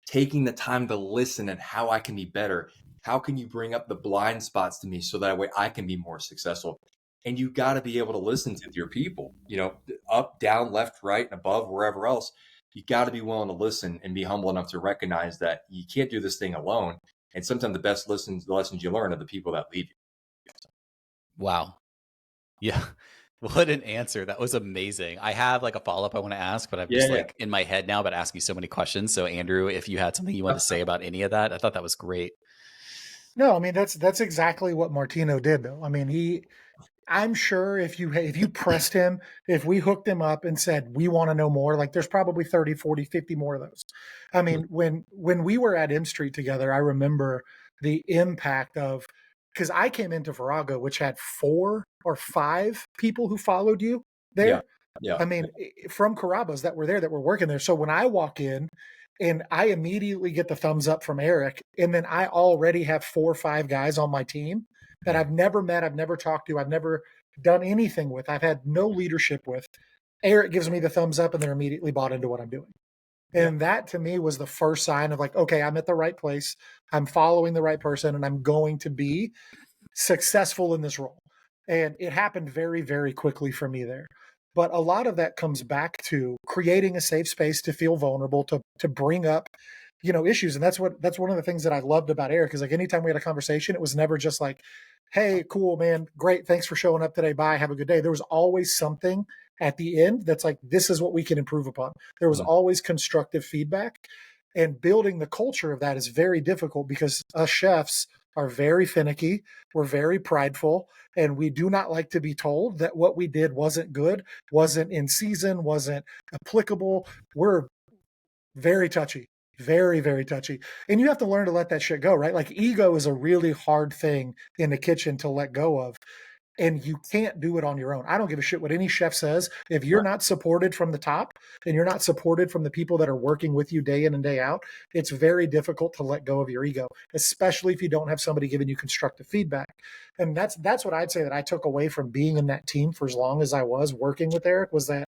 taking the time to listen and how I can be better. How can you bring up the blind spots to me so that way I can be more successful? And you got to be able to listen to your people, up, down, left, right, and above, wherever else. You got to be willing to listen and be humble enough to recognize that you can't do this thing alone. And sometimes the lessons you learn are the people that lead you. Wow. Yeah. What an answer. That was amazing. I have like a follow-up I want to ask, but I'm just like in my head now about asking so many questions. So Andrew, if you had something you wanted to say about any of that, I thought that was great. No, I mean that's exactly what Martino did though. I mean, I'm sure if you pressed him, if we hooked him up and said we want to know more, like there's probably 30, 40, 50 more of those. I mean, when we were at M Street together, I remember the impact of, because I came into Virago, which had 4 or 5 people who followed you there. Yeah. I mean, from Carrabba's that were there, that were working there. So when I walk in and I immediately get the thumbs up from Eric, and then I already have 4 or 5 guys on my team that I've never met, I've never talked to, I've never done anything with, I've had no leadership with. Eric gives me the thumbs up and they're immediately bought into what I'm doing. And that to me was the first sign of like, okay, I'm at the right place. I'm following the right person and I'm going to be successful in this role. And it happened very, very quickly for me there. But a lot of that comes back to creating a safe space to feel vulnerable, to bring up, issues. And that's one of the things that I loved about Eric is like anytime we had a conversation, it was never just like, hey, cool, man, great, thanks for showing up today. Bye, have a good day. There was always something at the end that's like, this is what we can improve upon. There was always constructive feedback. And building the culture of that is very difficult because us chefs are very finicky. We're very prideful, and we do not like to be told that what we did wasn't good, wasn't in season, wasn't applicable. We're very touchy, very, very touchy. And you have to learn to let that shit go, right? Like ego is a really hard thing in the kitchen to let go of. And you can't do it on your own. I don't give a shit what any chef says. If you're not supported from the top and you're not supported from the people that are working with you day in and day out, it's very difficult to let go of your ego, especially if you don't have somebody giving you constructive feedback. And that's what I'd say that I took away from being in that team for as long as I was working with Eric was that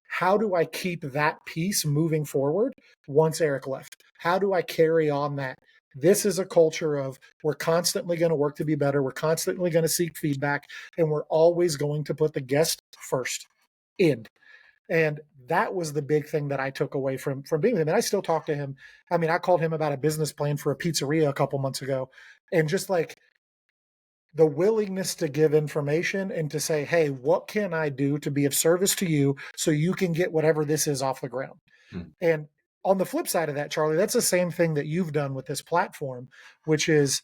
how do I keep that piece moving forward once Eric left? How do I carry on that? This is a culture of we're constantly going to work to be better. We're constantly going to seek feedback, and we're always going to put the guest first. End. And that was the big thing that I took away from being with him. And I still talk to him. I mean, I called him about a business plan for a pizzeria a couple months ago, and just like the willingness to give information and to say, hey, what can I do to be of service to you so you can get whatever this is off the ground? And on the flip side of that, Charlie, that's the same thing that you've done with this platform, which is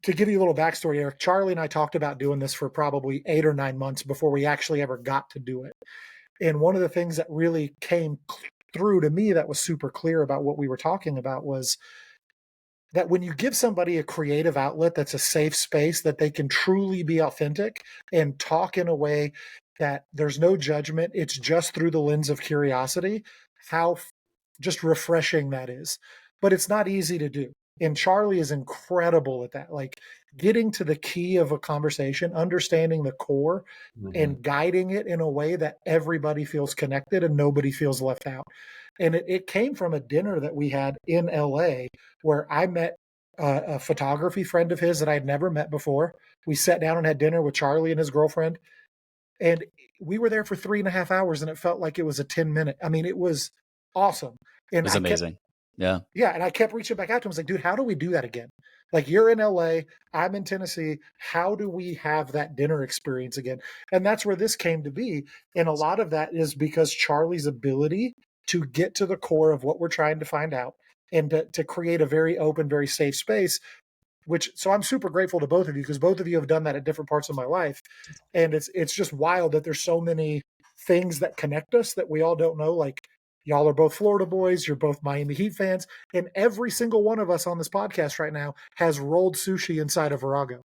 to give you a little backstory, Eric. Charlie and I talked about doing this for probably 8 or 9 months before we actually ever got to do it. And one of the things that really came through to me that was super clear about what we were talking about was that when you give somebody a creative outlet that's a safe space that they can truly be authentic and talk in a way that there's no judgment, it's just through the lens of curiosity, how just refreshing that is. But it's not easy to do. And Charlie is incredible at that. Like getting to the key of a conversation, understanding the core, and guiding it in a way that everybody feels connected and nobody feels left out. And it came from a dinner that we had in LA where I met a photography friend of his that I had never met before. We sat down and had dinner with Charlie and his girlfriend. And we were there for 3.5 hours and it felt like it was a 10-minute. I mean, it was awesome. And It was amazing. Yeah. Yeah. And I kept reaching back out to him. I was like, dude, how do we do that again? Like you're in LA, I'm in Tennessee. How do we have that dinner experience again? And that's where this came to be. And a lot of that is because Charlie's ability to get to the core of what we're trying to find out and to create a very open, very safe space, so I'm super grateful to both of you because both of you have done that at different parts of my life. And it's just wild that there's so many things that connect us that we all don't know. Like y'all are both Florida boys, you're both Miami Heat fans, and every single one of us on this podcast right now has rolled sushi inside of Virago.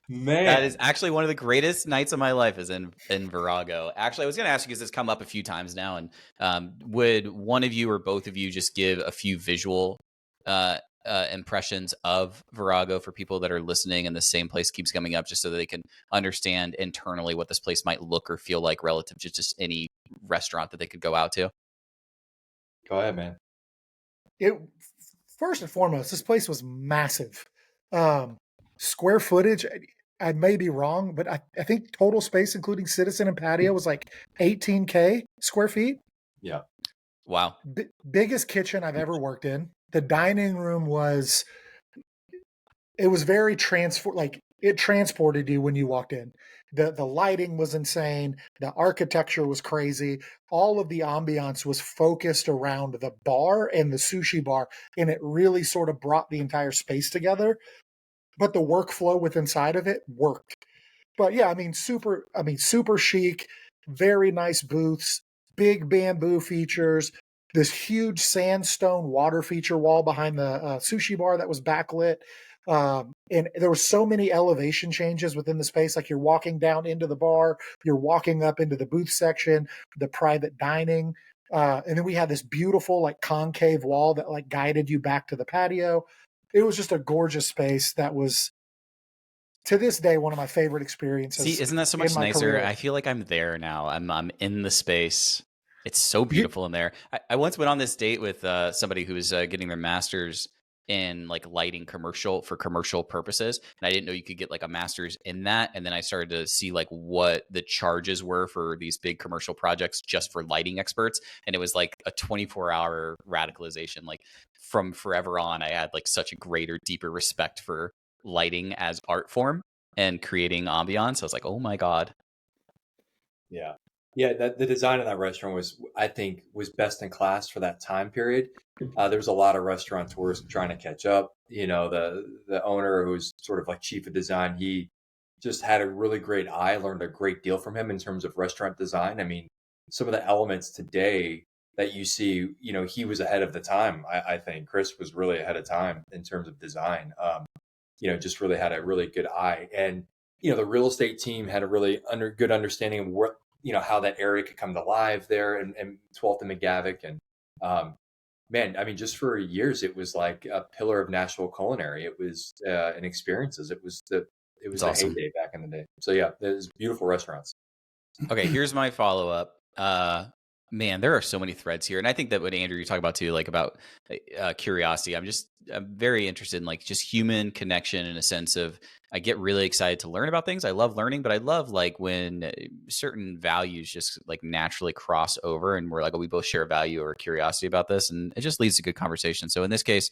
Man, that is actually one of the greatest nights of my life is in Virago. Actually, I was going to ask you because it's come up a few times now. And would one of you or both of you just give a few visual impressions of Virago for people that are listening and the same place keeps coming up just so that they can understand internally what this place might look or feel like relative to just any restaurant that they could go out to? Go ahead, man. First and foremost, this place was massive. Square footage, I may be wrong, but I think total space, including citizen and patio, was like 18K square feet. Yeah. Wow. Biggest kitchen I've ever worked in. The dining room was, it was very like it transported you when you walked in. The lighting was insane. The architecture was crazy. All of the ambiance was focused around the bar and the sushi bar, and it really sort of brought the entire space together. But the workflow with inside of it worked. But yeah, super chic, very nice booths, big bamboo features, this huge sandstone water feature wall behind the sushi bar that was backlit. And there were so many elevation changes within the space. Like you're walking down into the bar, you're walking up into the booth section, the private dining. And then we had this beautiful like concave wall that like guided you back to the patio. It was just a gorgeous space that was, to this day, one of my favorite experiences. See, isn't that so much nicer? I feel like I'm there now. I'm in the space. It's so beautiful in there. I once went on this date with somebody who was getting their master's in like lighting for commercial purposes, and I didn't know you could get like a master's in that. And then I started to see like what the charges were for these big commercial projects just for lighting experts, and it was like a 24-hour radicalization. Like from forever on, I had like such a greater, deeper respect for lighting as art form and creating ambiance. I was like, oh my God. Yeah. Yeah. The design of that restaurant was, I think, was best in class for that time period. There was a lot of restaurateurs trying to catch up. You know, the owner, who's sort of like chief of design, he just had a really great eye, learned a great deal from him in terms of restaurant design. I mean, some of the elements today that you see, you know, he was ahead of the time. I think Chris was really ahead of time in terms of design. You know, just really had a really good eye. And, you know, the real estate team had a really good understanding of what, you know, how that area could come to life there and 12th and McGavick. And man, I mean, just for years, it was like a pillar of Nashville culinary. It was and experiences. It was the awesome. heyday back in the day. So yeah, there's beautiful restaurants. Okay, here's my follow-up. Man, there are so many threads here. And I think that what Andrew, you're talking about too, like about curiosity, I'm very interested in like just human connection in a sense of, I get really excited to learn about things. I love learning, but I love like when certain values just like naturally cross over and we're like, oh, we both share a value or curiosity about this. And it just leads to good conversation. So in this case,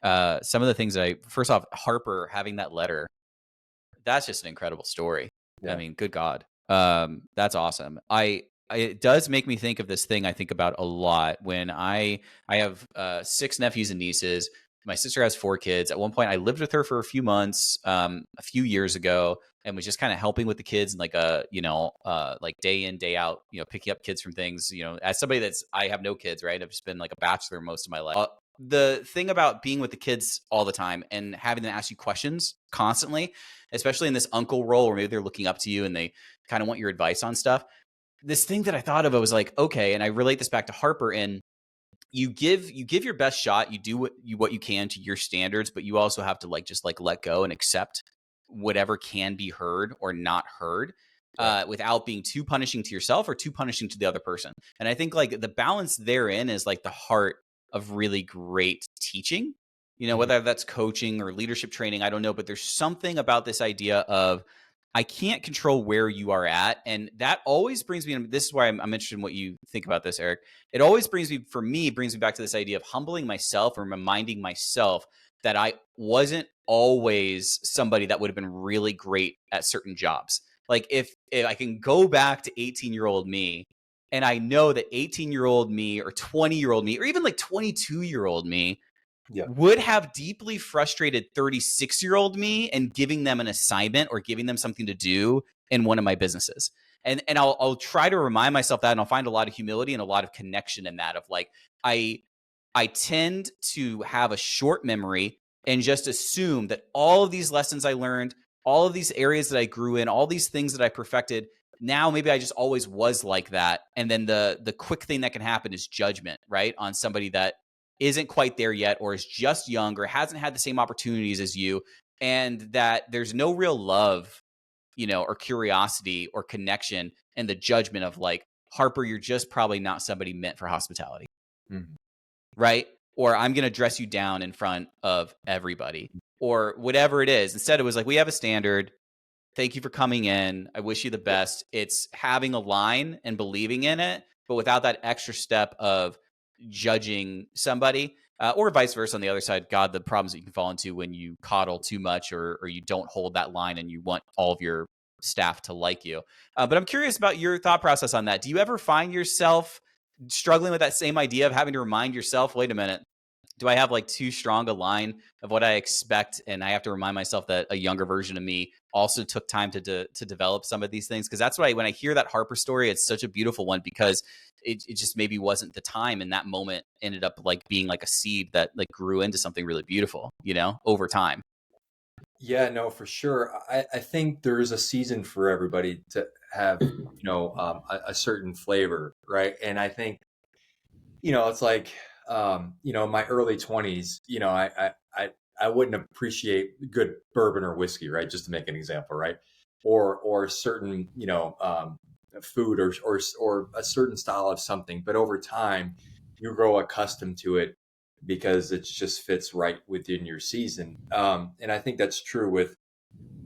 some of the things first off, Harper having that letter, that's just an incredible story. Yeah. I mean, good God. That's awesome. It does make me think of this thing I think about a lot when I have 6 nephews and nieces. My sister has 4 kids. At one point, I lived with her for a few months, a few years ago, and was just kind of helping with the kids and like like day in, day out, you know, picking up kids from things. You know, as somebody I have no kids, right? I've just been like a bachelor most of my life. The thing about being with the kids all the time and having them ask you questions constantly, especially in this uncle role where maybe they're looking up to you and they kind of want your advice on stuff. This thing that I thought of, I was like, okay, and I relate this back to Harper, and you give your best shot, you do what you can to your standards, but you also have to like just like let go and accept whatever can be heard or not heard, without being too punishing to yourself or too punishing to the other person. And I think like the balance therein is like the heart of really great teaching, you know, whether that's coaching or leadership training, I don't know, but there's something about this idea of, I can't control where you are at. And that always brings me, and this is why I'm interested in what you think about this, Eric. It always brings me back to this idea of humbling myself and reminding myself that I wasn't always somebody that would have been really great at certain jobs. Like if I can go back to 18-year-old me, and I know that 18-year-old me or 20-year-old me, or even like 22-year-old me, would have deeply frustrated 36-year-old me and giving them an assignment or giving them something to do in one of my businesses. And I'll try to remind myself that, and I'll find a lot of humility and a lot of connection in that of like, I tend to have a short memory and just assume that all of these lessons I learned, all of these areas that I grew in, all these things that I perfected, now maybe I just always was like that. And then the quick thing that can happen is judgment, right? On somebody that isn't quite there yet, or is just young, or hasn't had the same opportunities as you, and that there's no real love, you know, or curiosity or connection, and the judgment of like, Harper, you're just probably not somebody meant for hospitality. Mm-hmm. Right? Or I'm going to dress you down in front of everybody, or whatever it is. Instead, it was like, we have a standard. thank you for coming in. I wish you the best. It's having a line and believing in it, but without that extra step of judging somebody, or vice versa on the other side. God, the problems that you can fall into when you coddle too much, or you don't hold that line and you want all of your staff to like you. But I'm curious about your thought process on that. Do you ever find yourself struggling with that same idea of having to remind yourself, wait a minute, do I have like too strong a line of what I expect? And I have to remind myself that a younger version of me also took time to develop some of these things. Cause that's why when I hear that Harper story, it's such a beautiful one, because it just maybe wasn't the time. And that moment ended up like being like a seed that like grew into something really beautiful, you know, over time. Yeah, no, for sure. I think there is a season for everybody to have, a certain flavor, right? And I think, it's like, in my early 20s, I wouldn't appreciate good bourbon or whiskey, right? Just to make an example, right? Or certain, food or a certain style of something. But over time, you grow accustomed to it because it just fits right within your season. And I think that's true with,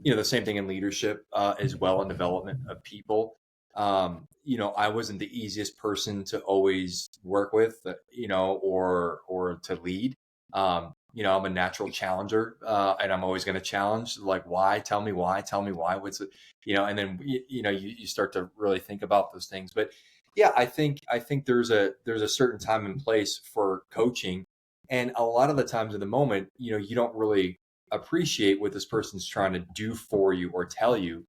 the same thing in leadership as well, in development of people. I wasn't the easiest person to always work with, or to lead. I'm a natural challenger, and I'm always going to challenge. Like, why? Tell me why. Tell me why. What's it? And then you start to really think about those things. But yeah, I think there's a certain time and place for coaching, and a lot of the times in the moment, you don't really appreciate what this person's trying to do for you or tell you.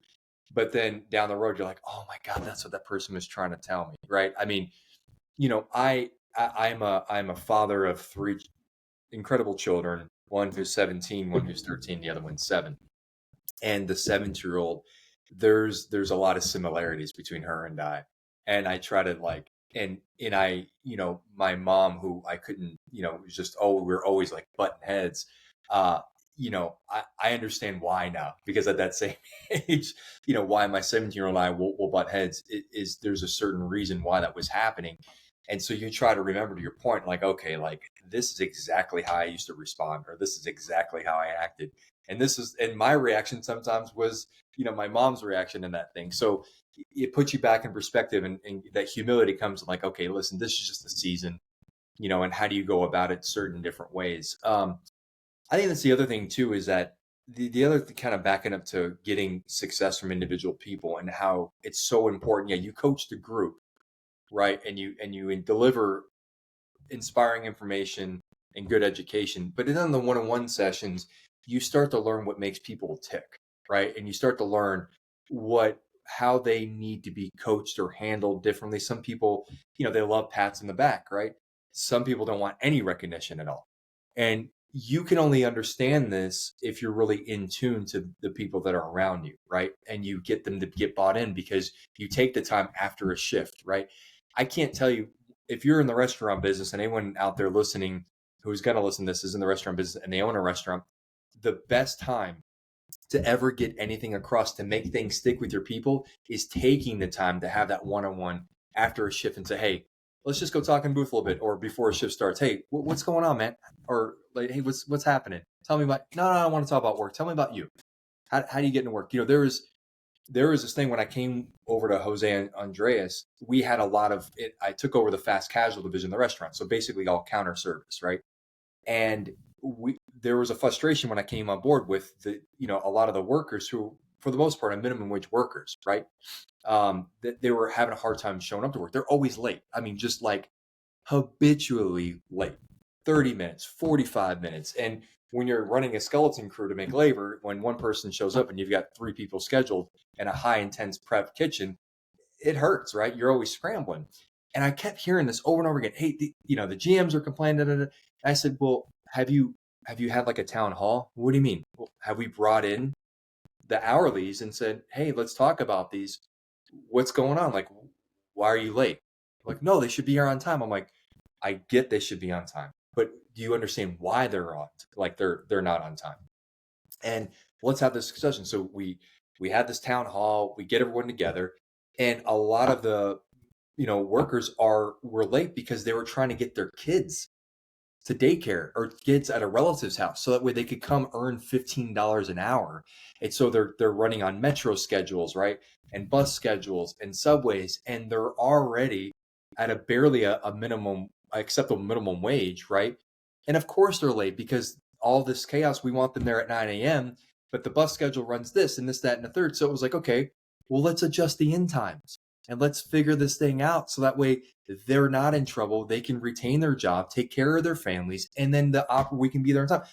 But then down the road, you're like, oh my God, that's what that person was trying to tell me. Right. I mean, I'm a father of three incredible children, one who's 17, one who's 13, the other one's 7. And the 7-year-old, there's a lot of similarities between her and I. And I try to like, and I, my mom, who I couldn't, was just, we're always like button heads. I understand why now, because at that same age, why my 17-year-old and I will butt heads is there's a certain reason why that was happening. And so you try to remember, to your point, like, okay, like this is exactly how I used to respond, or this is exactly how I acted. And my reaction sometimes was, my mom's reaction in that thing. So it puts you back in perspective, and that humility comes like, okay, listen, this is just a season, and how do you go about it certain different ways? I think that's the other thing too, is that the other kind of backing up to getting success from individual people and how it's so important. Yeah, you coach the group, right? And you deliver inspiring information and good education. But then the one-on-one sessions, you start to learn what makes people tick, right? And you start to learn how they need to be coached or handled differently. Some people, they love pats in the back, right? Some people don't want any recognition at all. And you can only understand this if you're really in tune to the people that are around you, right? And you get them to get bought in because you take the time after a shift, right? I can't tell you, if you're in the restaurant business, and anyone out there listening who's going to listen to this is in the restaurant business and they own a restaurant, the best time to ever get anything across, to make things stick with your people, is taking the time to have that one-on-one after a shift and say, hey, let's just go talk in booth a little bit, or before a shift starts. Hey, what's going on, man? Or like, hey, what's happening? Tell me about, no, I don't want to talk about work. Tell me about you. How do you get into work? There was this thing when I came over to Jose and Andreas, we had a lot of it. I took over the fast casual division of the restaurant. So basically all counter service, right? And there was a frustration when I came on board with a lot of the workers who, for the most part, are minimum wage workers, right? That they were having a hard time showing up to work. They're always late. I mean, just like habitually late, 30 minutes, 45 minutes. And when you're running a skeleton crew to make labor, when one person shows up and you've got 3 people scheduled in a high intense prep kitchen, it hurts, right? You're always scrambling. And I kept hearing this over and over again. Hey, the GMs are complaining. Da, da, da. I said, well, have you had like a town hall? What do you mean? Well, have we brought in the hourlies and said, hey, let's talk about these. What's going on? Like, why are you late? Like, no, they should be here on time. I'm like, I get they should be on time, but do you understand why they're not on time? And let's have this discussion. So we had this town hall, we get everyone together, and a lot of the workers were late because they were trying to get their kids to daycare or kids at a relative's house, so that way they could come earn $15 an hour. And so they're running on metro schedules, right? And bus schedules and subways, and they're already at a barely a minimum acceptable minimum wage, right? And of course they're late because all this chaos, we want them there at 9 a.m., but the bus schedule runs this and this, that, and the third. So it was like, okay, well, let's adjust the end times and let's figure this thing out so that way they're not in trouble. They can retain their job, take care of their families, and then we can be there on time.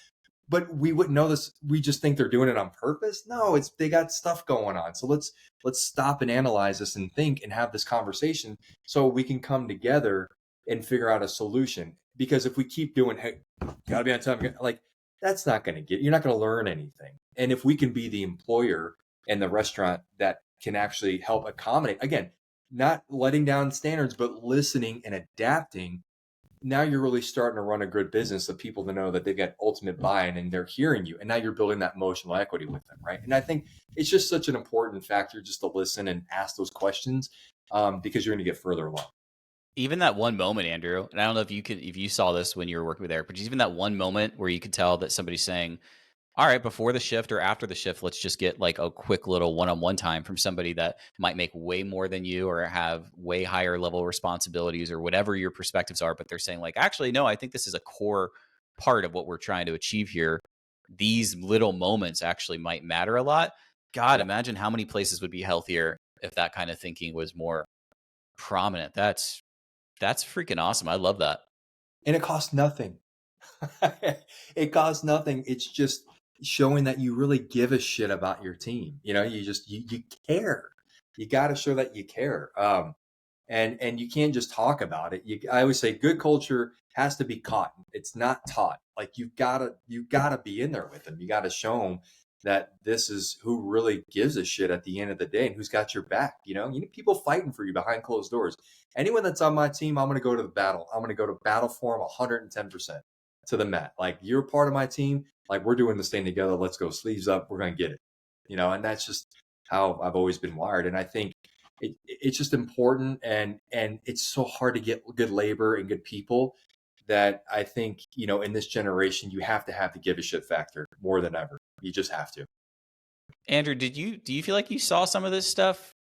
But we wouldn't know this. We just think they're doing it on purpose. No, they got stuff going on. So let's stop and analyze this and think and have this conversation so we can come together and figure out a solution. Because if we keep doing, hey, gotta be on time, like that's not going to you're not going to learn anything. And if we can be the employer and the restaurant that can actually help accommodate, again, not letting down standards, but listening and adapting, now you're really starting to run a good business of people to know that they've got ultimate buy-in and they're hearing you. And now you're building that emotional equity with them, right? And I think it's just such an important factor just to listen and ask those questions because you're going to get further along. Even that one moment, Andrew, and I don't know if you saw this when you were working with Eric, but even that one moment where you could tell that somebody's saying, all right, before the shift or after the shift, let's just get like a quick little one-on-one time from somebody that might make way more than you or have way higher level responsibilities or whatever your perspectives are. But they're saying like, actually, no, I think this is a core part of what we're trying to achieve here. These little moments actually might matter a lot. God, imagine how many places would be healthier if that kind of thinking was more prominent. That's freaking awesome. I love that. And it costs nothing. It costs nothing. It's just showing that you really give a shit about your team. You know, you care. You got to show that you care. And you can't just talk about it. I always say good culture has to be caught. It's not taught. Like you gotta be in there with them. You got to show them that this is who really gives a shit at the end of the day and who's got your back. You need people fighting for you behind closed doors. Anyone that's on my team, I'm going to go to the battle. I'm going to go to battle for them 110% to the mat. Like you're part of my team. Like we're doing this thing together. Let's go sleeves up. We're going to get it. And that's just how I've always been wired. And I think it's just important. And it's so hard to get good labor and good people that I think, in this generation, you have to have the give a shit factor more than ever. You just have to. Andrew, do you feel like you saw some of this stuff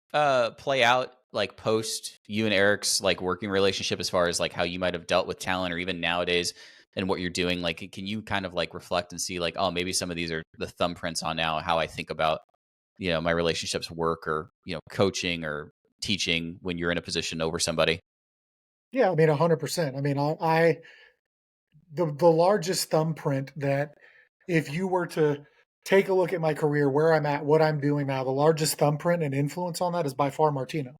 play out like post you and Eric's like working relationship as far as like how you might have dealt with talent or even nowadays and what you're doing? Like, can you kind of like reflect and see like, oh, maybe some of these are the thumbprints on now how I think about, my relationships, work or, coaching or teaching when you're in a position over somebody? Yeah, I mean, 100%. I mean, the largest thumbprint that if you were to take a look at my career, where I'm at, what I'm doing now, the largest thumbprint and influence on that is by far Martino.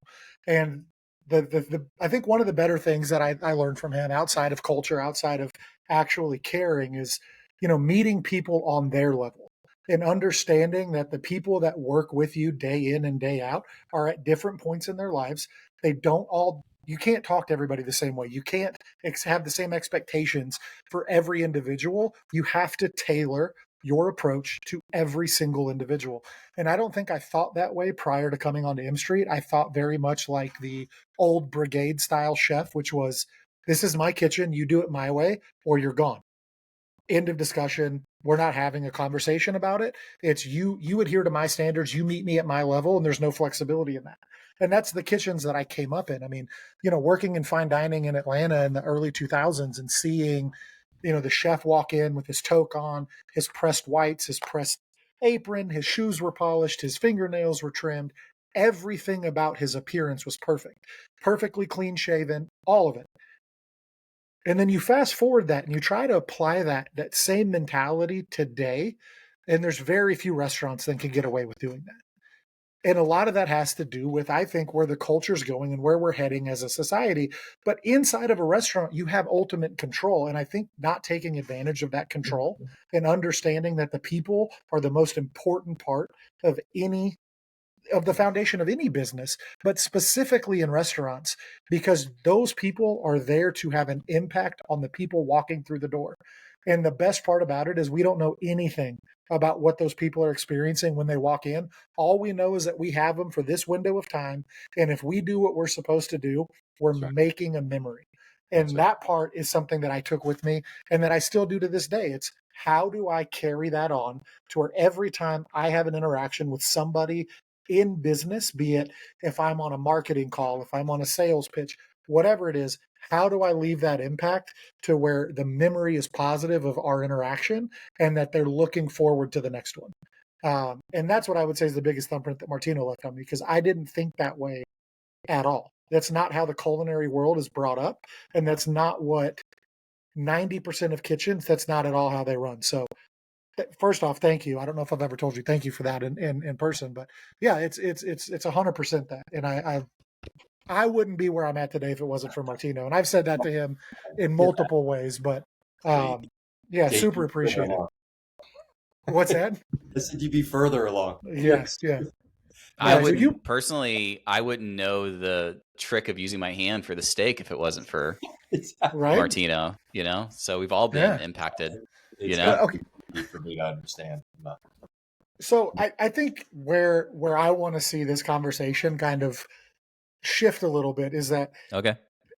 And I think one of the better things that I learned from him outside of culture, outside of actually caring is, meeting people on their level and understanding that the people that work with you day in and day out are at different points in their lives. You can't talk to everybody the same way. You can't have the same expectations for every individual. You have to tailor your approach to every single individual. And I don't think I thought that way prior to coming onto M Street. I thought very much like the old brigade style chef, which was, this is my kitchen, you do it my way, or you're gone. End of discussion. We're not having a conversation about it. It's you adhere to my standards, you meet me at my level, and there's no flexibility in that. And that's the kitchens that I came up in. I mean, working in fine dining in Atlanta in the early 2000s and seeing, the chef walk in with his toque on, his pressed whites, his pressed apron, his shoes were polished, his fingernails were trimmed. Everything about his appearance was perfect, perfectly clean shaven, all of it. And then you fast forward that and you try to apply that same mentality today. And there's very few restaurants that can get away with doing that. And a lot of that has to do with, I think, where the culture's going and where we're heading as a society. But inside of a restaurant, you have ultimate control. And I think not taking advantage of that control and understanding that the people are the most important part of the foundation of any business, but specifically in restaurants, because those people are there to have an impact on the people walking through the door. And the best part about it is we don't know anything about what those people are experiencing when they walk in. All we know is that we have them for this window of time. And if we do what we're supposed to do, we're making a memory. And that part is something that I took with me and that I still do to this day. It's how do I carry that on to where every time I have an interaction with somebody in business, be it if I'm on a marketing call, if I'm on a sales pitch, whatever it is, how do I leave that impact to where the memory is positive of our interaction and that they're looking forward to the next one? And that's what I would say is the biggest thumbprint that Martino left on me, because I didn't think that way at all. That's not how the culinary world is brought up. And that's not what 90% of kitchens, that's not at all how they run. So first off, thank you. I don't know if I've ever told you thank you for that in person, but yeah, it's 100% that. And I wouldn't be where I'm at today if it wasn't for Martino. And I've said that to him in multiple ways, but yeah, super appreciate it. What's that? I said you'd be further along. Yes, yeah. I wouldn't personally. I wouldn't know the trick of using my hand for the steak if it wasn't for Martino. You know, so we've all been impacted. It's okay for me to understand. So I think where I want to see this conversation kind of shift a little bit is that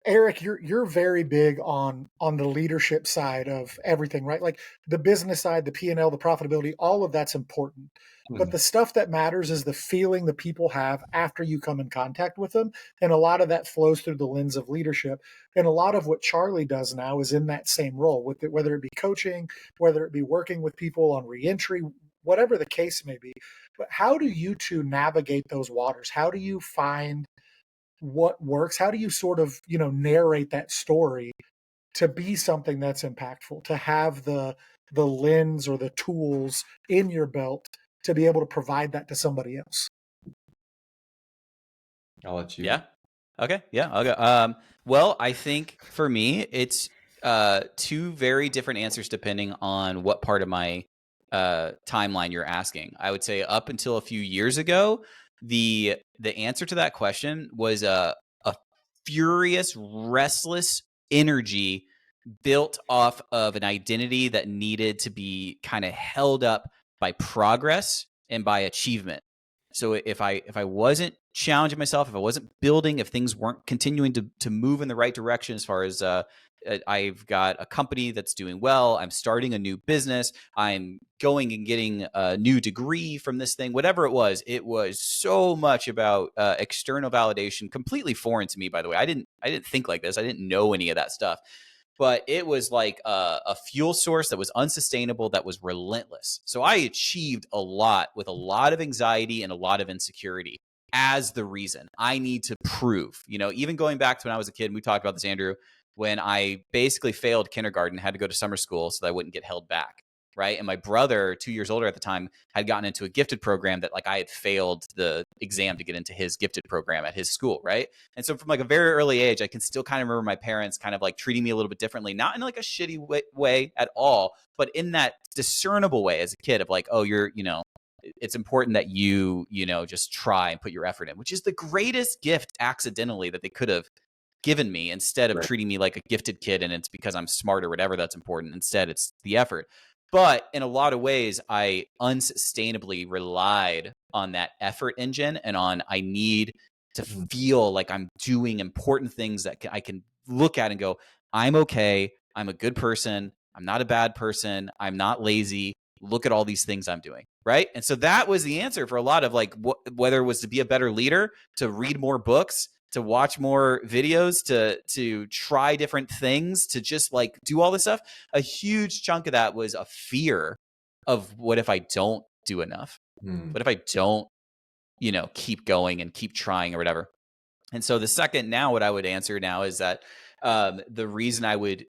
Eric, you're very big on the leadership side of everything, right? Like the business side, the P&L, the profitability, all of that's important. But the stuff that matters is the feeling the people have after you come in contact with them. And a lot of that flows through the lens of leadership. And a lot of what Charlie does now is in that same role, with it, whether it be coaching, whether it be working with people on reentry, whatever the case may be. But how do you two navigate those waters? How do you find what works? How do you sort of, narrate that story to be something that's impactful, to have the lens or the tools in your belt to be able to provide that to somebody else? I'll let you. Yeah. Okay. Yeah. I'll go. Well, I think for me, it's two very different answers depending on what part of my timeline you're asking. I would say up until a few years ago, the answer to that question was a furious, restless energy built off of an identity that needed to be kind of held up by progress and by achievement. So if I wasn't challenging myself, if I wasn't building, if things weren't continuing to move in the right direction, as far as I've got a company that's doing well, I'm starting a new business, I'm going and getting a new degree from this thing, whatever it was so much about external validation, completely foreign to me, by the way. I didn't think like this. I didn't know any of that stuff. But it was like a fuel source that was unsustainable, that was relentless. So I achieved a lot with a lot of anxiety and a lot of insecurity as the reason. I need to prove, even going back to when I was a kid, and we talked about this, Andrew, when I basically failed kindergarten, had to go to summer school so that I wouldn't get held back. Right. And my brother, 2 years older at the time, had gotten into a gifted program that I had failed the exam to get into his gifted program at his school. Right. And so from a very early age, I can still kind of remember my parents kind of treating me a little bit differently, not in a shitty way at all, but in that discernible way as a kid of oh, you're, it's important that you, just try and put your effort in, which is the greatest gift accidentally that they could have given me, instead of treating me like a gifted kid and it's because I'm smart or whatever that's important. Instead, it's the effort. But in a lot of ways, I unsustainably relied on that effort engine and on I need to feel like I'm doing important things that I can look at and go, I'm okay. I'm a good person. I'm not a bad person. I'm not lazy. Look at all these things I'm doing. Right. And so that was the answer for a lot of whether it was to be a better leader, to read more books, to watch more videos, to try different things, to just do all this stuff. A huge chunk of that was a fear of what if I don't do enough? What if I don't, keep going and keep trying or whatever? And so the second now, what I would answer now is that the reason I would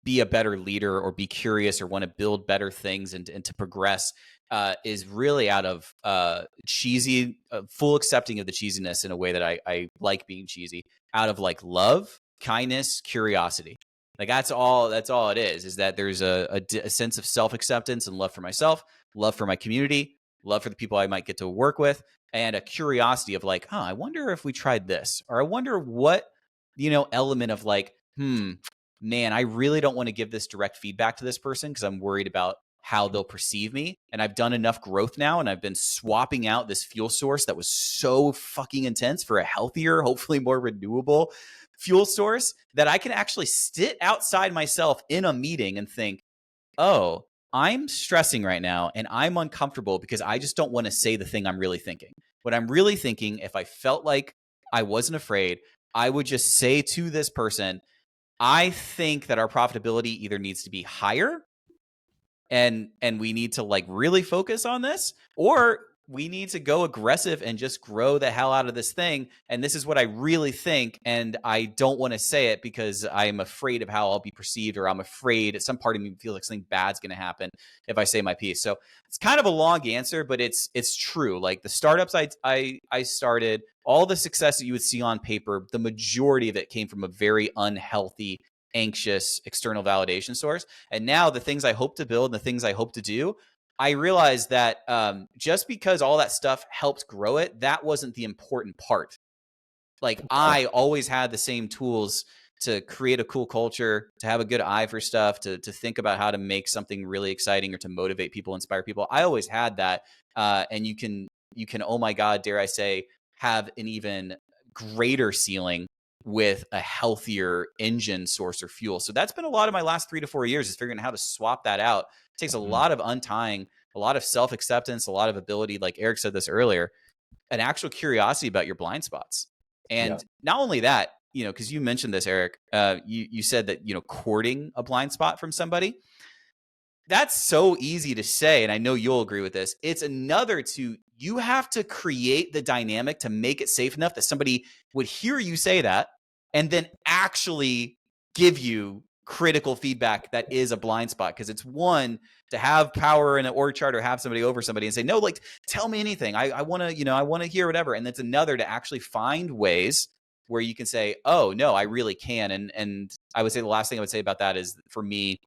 be a better leader or be curious or want to build better things and to progress is really out of cheesy, full accepting of the cheesiness in a way that I like being cheesy, out of love, kindness, curiosity. That's all it is that there's a sense of self-acceptance and love for myself, love for my community, love for the people I might get to work with, and a curiosity of I wonder if we tried this, or I wonder what, element of man, I really don't want to give this direct feedback to this person because I'm worried about how they'll perceive me. And I've done enough growth now, and I've been swapping out this fuel source that was so fucking intense for a healthier, hopefully more renewable fuel source that I can actually sit outside myself in a meeting and think, oh, I'm stressing right now and I'm uncomfortable because I just don't want to say the thing I'm really thinking. What I'm really thinking, if I felt like I wasn't afraid, I would just say to this person, I think that our profitability either needs to be higher and we need to like really focus on this, or we need to go aggressive and just grow the hell out of this thing. And this is what I really think. And I don't want to say it because I'm afraid of how I'll be perceived, or I'm afraid some part of me feels like something bad's going to happen if I say my piece. So it's kind of a long answer, but it's true. Like the startups I started, all the success that you would see on paper, the majority of it came from a very unhealthy, anxious external validation source. And now the things I hope to build and the things I hope to do, I realized that just because all that stuff helped grow it, that wasn't the important part. Like I always had the same tools to create a cool culture, to have a good eye for stuff, to think about how to make something really exciting or to motivate people, inspire people. I always had that. And you can, oh my God, dare I say, have an even greater ceiling with a healthier engine source or fuel. So that's been a lot of my last 3 to 4 years, is figuring out how to swap that out. It takes a lot of untying, a lot of self-acceptance, a lot of ability, like Eric said this earlier, an actual curiosity about your blind spots. And not only that, you know, because you mentioned this, Eric, you said that, you know, courting a blind spot from somebody. That's so easy to say, and I know you'll agree with this. It's another to, you have to create the dynamic to make it safe enough that somebody would hear you say that and then actually give you critical feedback that is a blind spot. Because it's one to have power in an org chart or have somebody over somebody and say, no, like, tell me anything. I want to, you know, I want to hear whatever. And it's another to actually find ways where you can say, oh, no, I really can. And I would say the last thing I would say about that is, for me,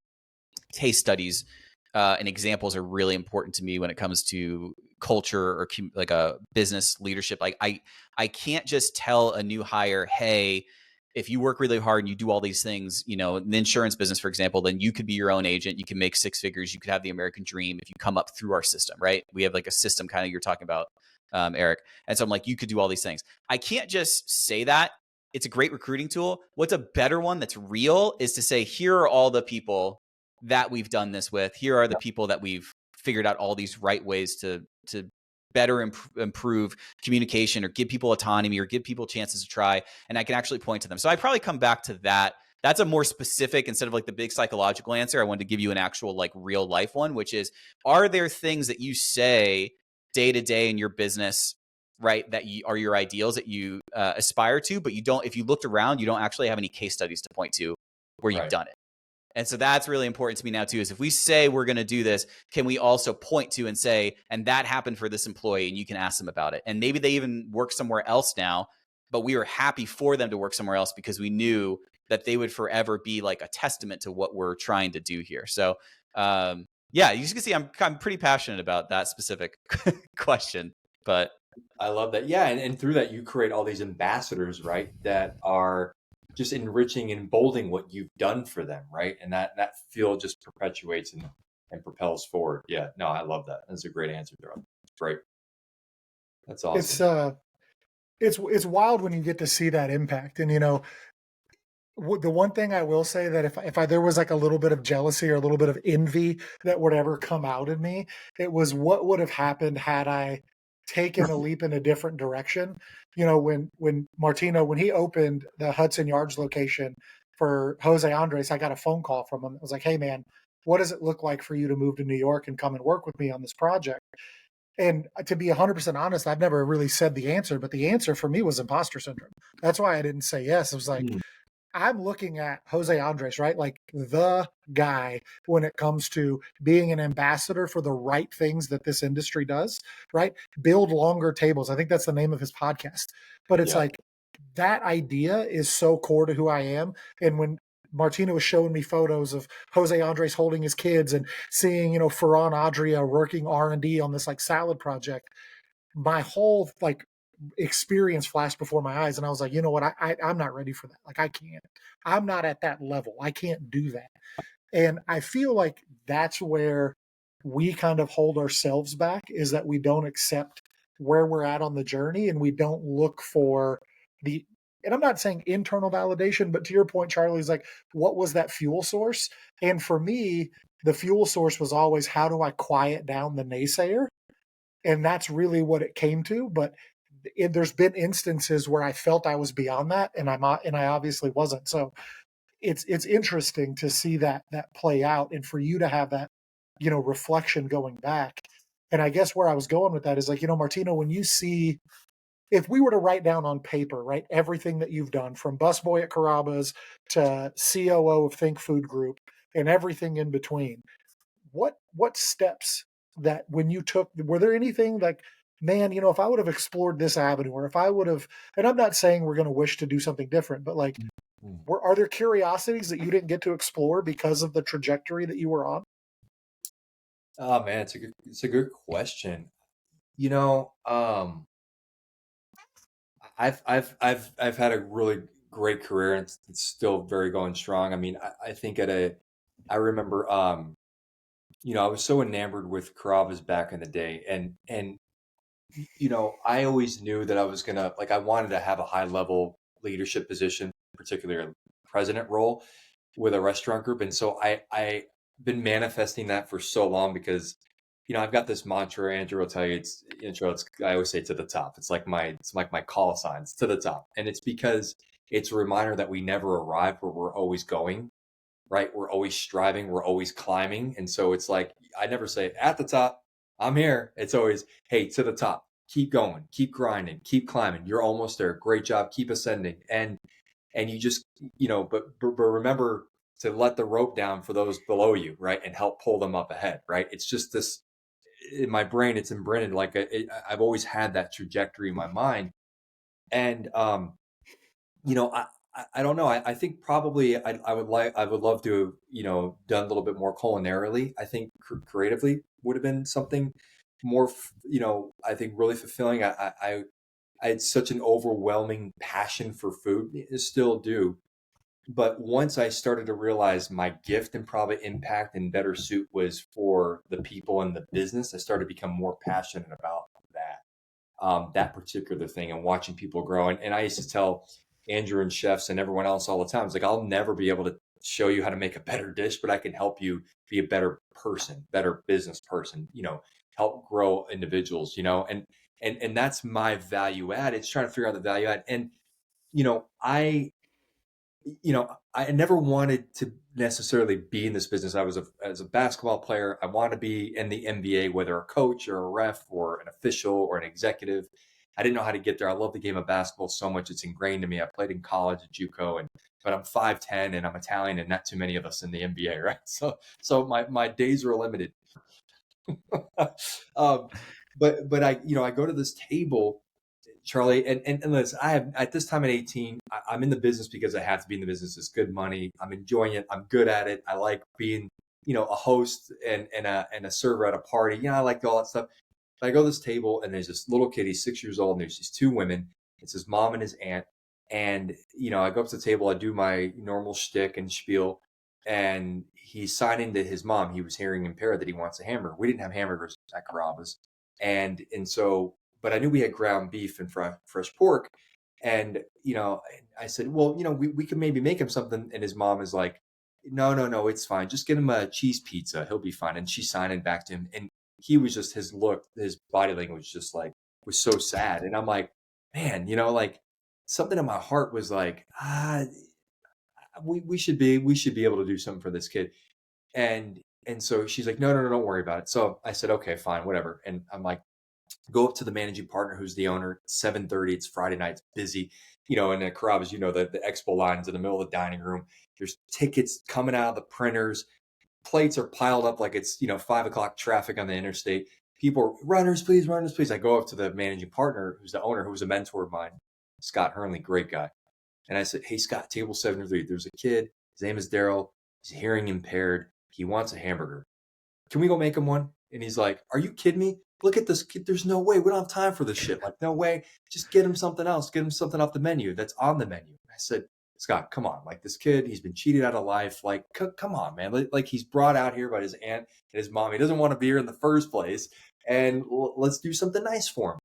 case studies and examples are really important to me when it comes to culture or like a business leadership. Like I can't just tell a new hire, hey, if you work really hard and you do all these things, you know, in the insurance business, for example, then you could be your own agent. You can make 6 figures. You could have the American dream if you come up through our system, right? We have like a system kind of you're talking about, Eric. And so I'm like, you could do all these things. I can't just say that. It's a great recruiting tool. What's a better one that's real is to say, here are all the people that we've done this with. Here are the people that we've figured out all these right ways to better improve communication or give people autonomy or give people chances to try. And I can actually point to them. So I probably come back to that. That's a more specific, instead of like the big psychological answer, I wanted to give you an actual like real life one, which is, are there things that you say day to day in your business, right, that you are your ideals that you aspire to, but you don't, if you looked around, you don't actually have any case studies to point to where you've done it. And so that's really important to me now too, is if we say we're going to do this, can we also point to and say, and that happened for this employee, and you can ask them about it. And maybe they even work somewhere else now, but we were happy for them to work somewhere else because we knew that they would forever be like a testament to what we're trying to do here. So yeah, you can see I'm pretty passionate about that specific question, but I love that. Yeah. And through that, you create all these ambassadors, right, that are just enriching and emboldening what you've done for them, right? And that feel just perpetuates and propels forward. Yeah, no, I love that. That's a great answer, Darrell. It's great. That's awesome. It's wild when you get to see that impact. And you know, the one thing I will say, that if there was like a little bit of jealousy or a little bit of envy that would ever come out in me, it was what would have happened had I taken a leap in a different direction. You know, when Martino, when he opened the Hudson Yards location for Jose Andres, I got a phone call from him. I was like, hey man, what does it look like for you to move to New York and come and work with me on this project? And to be 100% honest, I've never really said the answer, but the answer for me was imposter syndrome. That's why I didn't say yes. It was like, I'm looking at Jose Andres, right? Like the guy when it comes to being an ambassador for the right things that this industry does, right? Build longer tables. I think that's the name of his podcast. But it's like, that idea is so core to who I am. And when Martino was showing me photos of Jose Andres holding his kids and seeing, you know, Ferran Adria working R&D on this like salad project, my whole like experience flashed before my eyes, and I was like, you know what, I'm not ready for that. Like, I'm not at that level. I can't do that. And I feel like that's where we kind of hold ourselves back, is that we don't accept where we're at on the journey, and we don't look for the and I'm not saying internal validation, but to your point, Charlie's like, what was that fuel source? And for me, the fuel source was always, how do I quiet down the naysayer? And that's really what it came to. But there's been instances where I felt I was beyond that, and I obviously wasn't. So it's interesting to see that play out, and for you to have that, reflection going back. And I guess where I was going with that is like, Martino, when you see, if we were to write down on paper, right, everything that you've done from busboy at Carrabba's to COO of Think Food Group and everything in between, what steps that when you took, were there anything like, man, if I would have explored this avenue, or if I would have, and I'm not saying we're going to wish to do something different, but like, are there curiosities that you didn't get to explore because of the trajectory that you were on? Oh man, it's a good question. You know, I've had a really great career, and it's still very going strong. I mean, I think I remember, I was so enamored with Carrabba's back in the day, and I always knew that I was gonna, like, I wanted to have a high level leadership position, particularly a president role with a restaurant group. And so I been manifesting that for so long because, I've got this mantra. Andrew will tell you, I always say to the top. It's like my call signs, to the top. And it's because it's a reminder that we never arrive, but we're always going, right? We're always striving, we're always climbing. And so it's like, I never say at the top, I'm here. It's always, hey, to the top, keep going, keep grinding, keep climbing. You're almost there. Great job. Keep ascending. And you just, but remember to let the rope down for those below you, right? And help pull them up ahead, right? It's just this, in my brain, it's imprinted. Like I've always had that trajectory in my mind. And, I don't know. I think probably I would love to, done a little bit more culinarily. I think creatively would have been something more, I think really fulfilling. I had such an overwhelming passion for food, I still do. But once I started to realize my gift and probably impact and better suit was for the people and the business, I started to become more passionate about that particular thing and watching people grow. And I used to tell Andrew and chefs and everyone else all the time, it's like, I'll never be able to show you how to make a better dish, but I can help you be a better person, better business person, help grow individuals, and that's my value add. It's trying to figure out the value add. And, you know, I, I never wanted to necessarily be in this business. As a basketball player, I want to be in the NBA, whether a coach or a ref or an official or an executive. I didn't know how to get there. I love the game of basketball so much; it's ingrained in me. I played in college at JUCO, but I'm 5'10" and I'm Italian, and not too many of us in the NBA, right? So my days are limited. um, but I go to this table, Charlie, and listen, I have, at this time at 18, I'm in the business because I have to be in the business. It's good money. I'm enjoying it. I'm good at it. I like being, a host and a server at a party. I like all that stuff. But I go to this table and there's this little kid. He's 6 years old, and there's these two women. It's his mom and his aunt. And, I go up to the table. I do my normal shtick and spiel. And he's signing to his mom. He was hearing impaired that he wants a hamburger. We didn't have hamburgers at Carrabba's. And so, but I knew we had ground beef and fresh pork. And, I said, well, we could maybe make him something. And his mom is like, no, it's fine. Just get him a cheese pizza. He'll be fine. And she's signing back to him. And he was just, his look, his body language just like was so sad. And I'm like, man, like something in my heart was like, we should be able to do something for this kid. And so she's like, no, don't worry about it. So I said, okay, fine, whatever. And I'm like, go up to the managing partner, who's the owner. 7:30, it's Friday night, it's busy, and at Carrabba's, the expo lines in the middle of the dining room. There's tickets coming out of the printers. Plates are piled up like it's 5 o'clock traffic on the interstate. People, runners please. I go up to the managing partner, who's the owner, who was a mentor of mine, Scott Hernley, great guy. And I said, hey, Scott, table 73, there's a kid, his name is Daryl, he's hearing impaired, he wants a hamburger. Can we go make him one? And he's like, are you kidding me? Look at this kid. There's no way. We don't have time for this shit. Like, no way. Just get him something else. Get him something off the menu that's on the menu. I said, Scott, come on. Like, this kid, he's been cheated out of life. Like, come on, man. Like, he's brought out here by his aunt and his mom. He doesn't want to be here in the first place. And let's do something nice for him.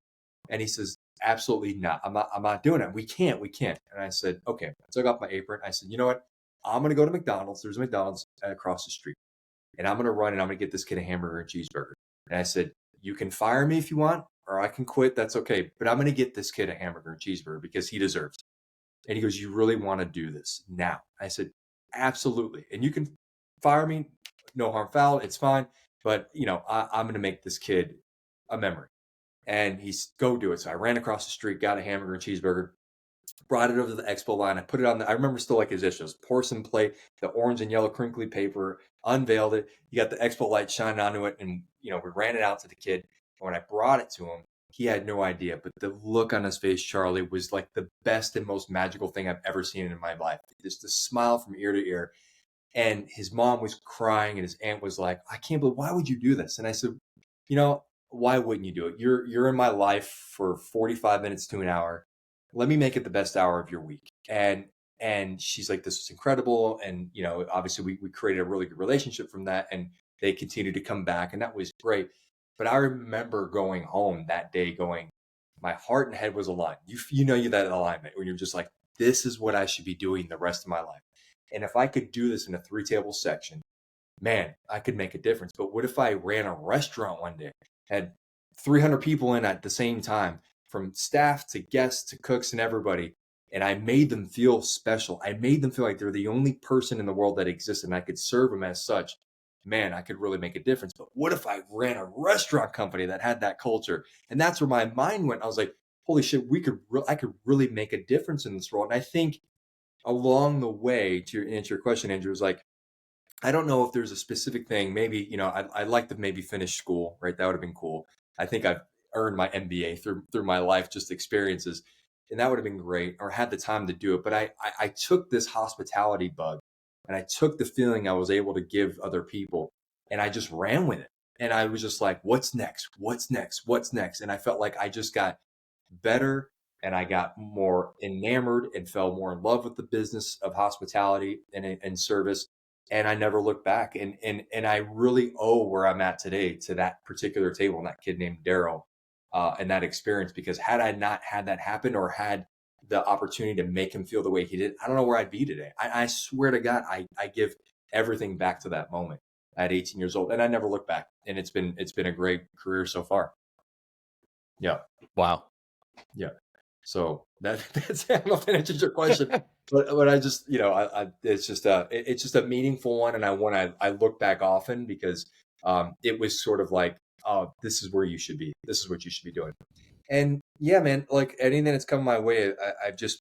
And he says, absolutely not. I'm not doing it. We can't. And I said, okay. I took off my apron. I said, you know what? I'm going to go to McDonald's. There's a McDonald's across the street. And I'm going to run and I'm going to get this kid a hamburger and cheeseburger. And I said, you can fire me if you want, or I can quit. That's okay. But I'm going to get this kid a hamburger and cheeseburger because he deserves it. And he goes, you really want to do this now? I said, absolutely. And you can fire me. No harm foul. It's fine. But, I'm going to make this kid a memory. And he's, go do it. So I ran across the street, got a hamburger and cheeseburger, brought it over to the expo line. I put it on I remember still like his issues, porcelain plate, the orange and yellow crinkly paper, unveiled it. You got the expo light shining onto it. And, we ran it out to the kid. And when I brought it to him, he had no idea. But the look on his face, Charlie, was like the best and most magical thing I've ever seen in my life. Just the smile from ear to ear. And his mom was crying and his aunt was like, I can't believe, why would you do this? And I said, why wouldn't you do it? You're in my life for 45 minutes to an hour. Let me make it the best hour of your week. And she's like, this is incredible. And, obviously we created a really good relationship from that. And they continued to come back. And that was great. But I remember going home that day going, my heart and head was aligned. That alignment when you're just like, this is what I should be doing the rest of my life. And if I could do this in a 3-table section, man, I could make a difference. But what if I ran a restaurant one day, had 300 people in at the same time, from staff to guests to cooks and everybody, and I made them feel special. I made them feel like they're the only person in the world that exists and I could serve them as such. Man, I could really make a difference. But what if I ran a restaurant company that had that culture? And that's where my mind went. I was like, holy shit, I could really make a difference in this world. And I think along the way, to answer your question, Andrew, is like, I don't know if there's a specific thing. Maybe, I'd like to maybe finish school, right? That would have been cool. I think I've earned my MBA through my life, just experiences. And that would have been great, or had the time to do it. But I took this hospitality bug and I took the feeling I was able to give other people and I just ran with it. And I was just like, what's next? What's next? What's next? And I felt like I just got better and I got more enamored and fell more in love with the business of hospitality and service. And I never looked back. And I really owe where I'm at today to that particular table and that kid named Daryl and that experience, because had I not had that happen or had the opportunity to make him feel the way he did, I don't know where I'd be today. I swear to God, I give everything back to that moment at 18 years old. And I never look back. And it's been a great career so far. Yeah. Wow. Yeah. So that's, I don't know if that answers your question, but I just, it's just a meaningful one. And I look back often because it was sort of like, oh, this is where you should be. This is what you should be doing. And yeah, man, like anything that's come my way,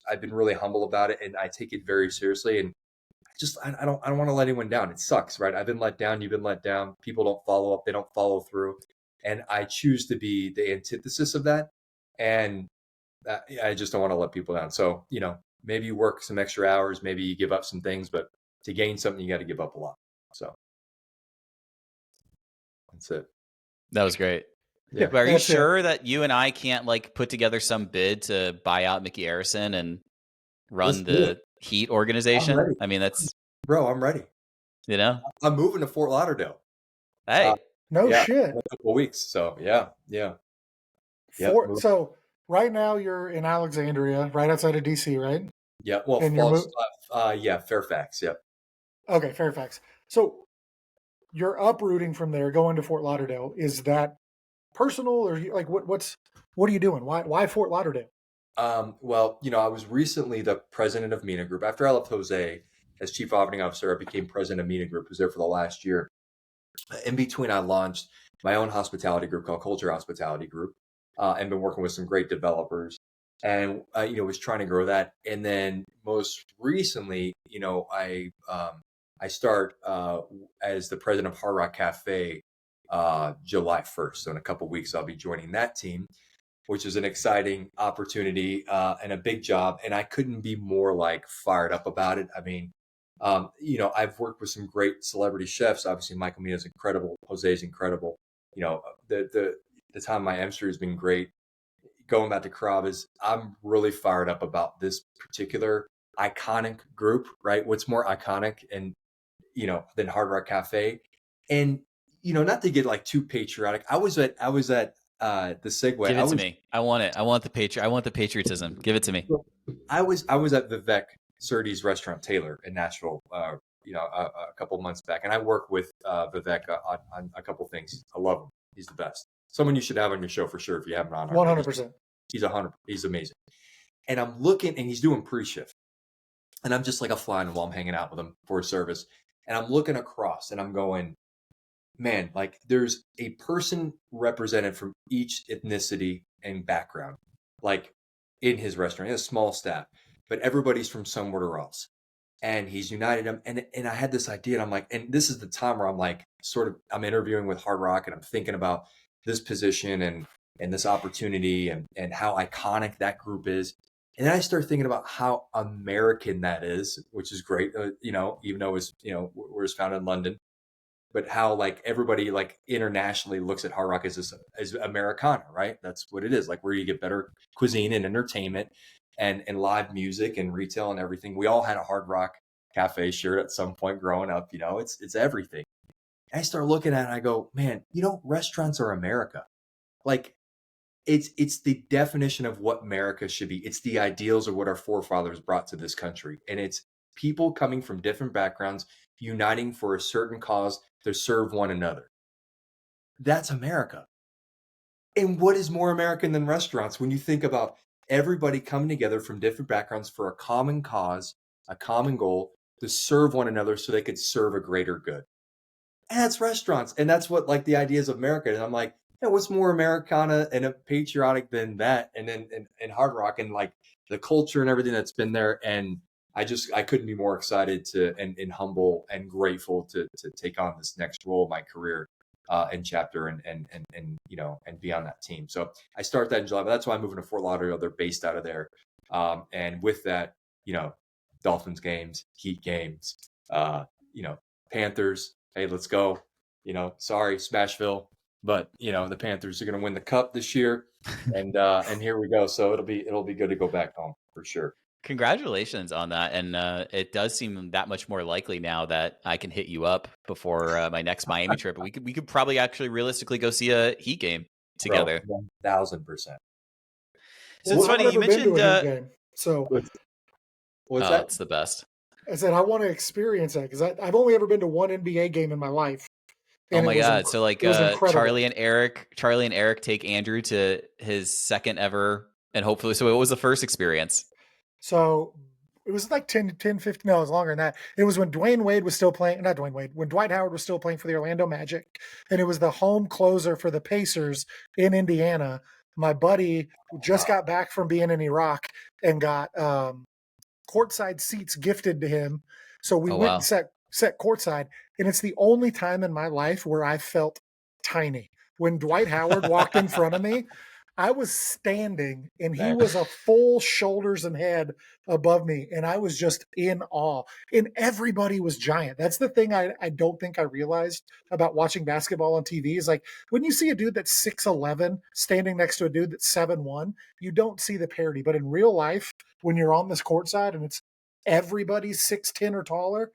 I've been really humble about it and I take it very seriously. And I don't want to let anyone down. It sucks, right? I've been let down. You've been let down. People don't follow up. They don't follow through. And I choose to be the antithesis of that. And I just don't want to let people down. So, maybe you work some extra hours, maybe you give up some things, but to gain something, you got to give up a lot. So that's it. That was great. Yeah. But are you sure that you and I can't like put together some bid to buy out Mickey Arison and run the Heat organization? I mean, bro, I'm ready. I'm moving to Fort Lauderdale. Hey, shit. In a couple of weeks. So yeah. So right now you're in Alexandria, right outside of DC, right? Yeah. Well, Fairfax. Yep. Okay, Fairfax. So you're uprooting from there, going to Fort Lauderdale. Is that personal, or like what are you doing? Why Fort Lauderdale? Well, I was recently the president of MENA Group. After I left Jose as chief operating officer, I became president of MENA Group. I was there for the last year. In between, I launched my own hospitality group called Culture Hospitality Group, and been working with some great developers, and was trying to grow that. And then most recently, I start as the president of Hard Rock Cafe July 1st. So in a couple of weeks, I'll be joining that team, which is an exciting opportunity and a big job. And I couldn't be more like fired up about it. I mean, I've worked with some great celebrity chefs. Obviously, Michael Mina is incredible. Jose is incredible. The time my M-Street has been great. Going back to Carrabba's, I'm really fired up about this particular iconic group, right? What's more iconic and, than Hard Rock Cafe? And, not to get like too patriotic. I was at the segue. Give it to me. I want it. I want the patriotism. Give it to me. I was at Vivek Surtees restaurant Taylor in Nashville, a couple months back, and I work with Vivek on a couple things. I love him. He's the best. Someone you should have on your show for sure if you haven't on. 100%. He's 100. He's amazing. And I'm looking, and he's doing pre-shift, and I'm just like a fly on the wall. I'm hanging out with him for service, and I'm looking across, and I'm going, man, like there's a person represented from each ethnicity and background, like in his restaurant. He has a small staff, but everybody's from somewhere else. And he's united them. And I had this idea, and I'm like, and this is the time where I'm like, I'm interviewing with Hard Rock, and I'm thinking about this position and this opportunity and how iconic that group is. And then I start thinking about how American that is, which is great, even though it's, we're founded in London, but how like everybody like internationally looks at Hard Rock as Americana, right? That's what it is. Like where you get better cuisine and entertainment and live music and retail and everything. We all had a Hard Rock Cafe shirt at some point growing up, it's everything. And I start looking at it and I go, man, restaurants are America. Like it's the definition of what America should be. It's the ideals of what our forefathers brought to this country. And it's people coming from different backgrounds, uniting for a certain cause to serve one another. That's America. And what is more American than restaurants when you think about everybody coming together from different backgrounds for a common cause, a common goal to serve one another so they could serve a greater good? And that's restaurants. And that's what like the ideas of America. And I'm like, what's more Americana and patriotic than that? And then and Hard Rock and like the culture and everything that's been there. And I couldn't be more excited to and humble and grateful to take on this next role of my career and chapter and be on that team. So I start that in July, but that's why I'm moving to Fort Lauderdale. They're based out of there. And with that, Dolphins games, Heat games, Panthers. Hey, let's go. Sorry, Smashville, but the Panthers are going to win the cup this year. And here we go. So it'll be good to go back home for sure. Congratulations on that. And it does seem that much more likely now that I can hit you up before my next Miami trip. We could probably actually realistically go see a Heat game together. 1,000%. So it's funny you mentioned. What's that? It's the best. I said I want to experience that because I've only ever been to one NBA game in my life. Oh my God! So like Charlie and Eric take Andrew to his second ever, and hopefully, so what was the first experience? So it was like 10, 15, no, it was longer than that. It was when Dwayne Wade was still playing, not Dwayne Wade, when Dwight Howard was still playing for the Orlando Magic. And it was the home closer for the Pacers in Indiana. My buddy just got back from being in Iraq and got courtside seats gifted to him. So we went and set courtside. And it's the only time in my life where I felt tiny. When Dwight Howard walked in front of me, I was standing and he was a full shoulders and head above me. And I was just in awe. And everybody was giant. That's the thing I don't think I realized about watching basketball on TV is like when you see a dude that's 6'11 standing next to a dude that's 7'1, you don't see the parity. But in real life, when you're on this courtside and it's everybody's 6'10 or taller,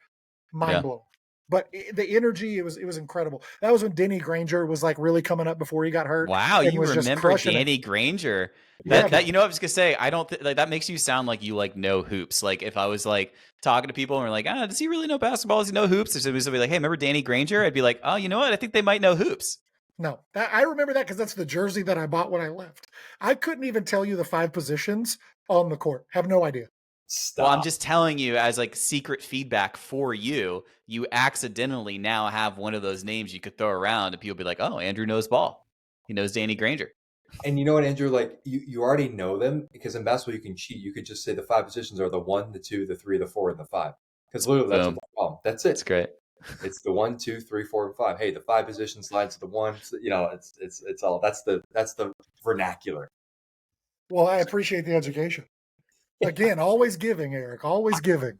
mind blowing. But the energy, it was incredible. That was when Denny Granger was like really coming up before he got hurt. Wow, you remember Danny Granger? That I was gonna say, I don't like that makes you sound like you like know hoops. Like if I was like talking to people and we're like, does he really know basketball? Does he know hoops? Or somebody would be like, hey, remember Danny Granger? I'd be like, oh, you know what? I think they might know hoops. No, I remember that because that's the jersey that I bought when I left. I couldn't even tell you the 5 positions on the court. Have no idea. Stop. Well, I'm just telling you as like secret feedback for you, you accidentally now have one of those names you could throw around and people be like, oh, Andrew knows ball. He knows Danny Granger. And you know what, Andrew, like you already know them because in basketball you can cheat. You could just say the 5 positions are the 1, the 2, the 3, the 4, and the 5. Because literally that's what they call them. That's it. That's great. It's the 1, 2, 3, 4, and 5. Hey, the 5 position slides to the 1. It's all that's the vernacular. Well, I appreciate the education. Again, always giving, Eric. Always giving.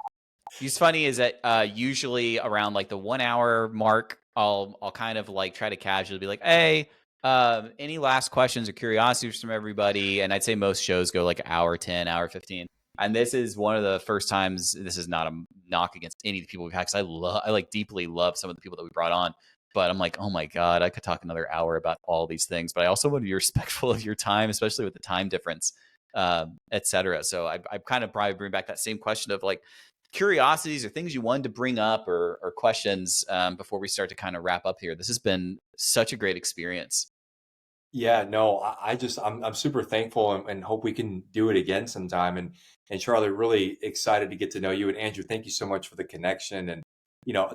What's funny is that usually around like the 1 hour mark, I'll kind of like try to casually be like, hey, any last questions or curiosities from everybody? And I'd say most shows go like hour 10, hour 15. And this is one of the first times. This is not a knock against any of the people we've had because I like deeply love some of the people that we brought on. But I'm like, oh my God, I could talk another hour about all these things. But I also want to be respectful of your time, especially with the time difference, et cetera. So I kind of probably bring back that same question of like curiosities or things you wanted to bring up or questions before we start to kind of wrap up here. This has been such a great experience. Yeah, no, I'm super thankful and hope we can do it again sometime. And Charlie, really excited to get to know you. And Andrew, thank you so much for the connection. And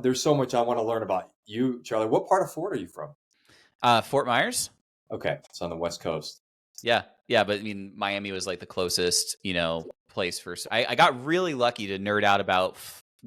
there's so much I want to learn about you, Charlie. What part of Florida are you from? Fort Myers. Okay, it's on the West Coast. Yeah. But I mean, Miami was like the closest, place for. I got really lucky to nerd out about.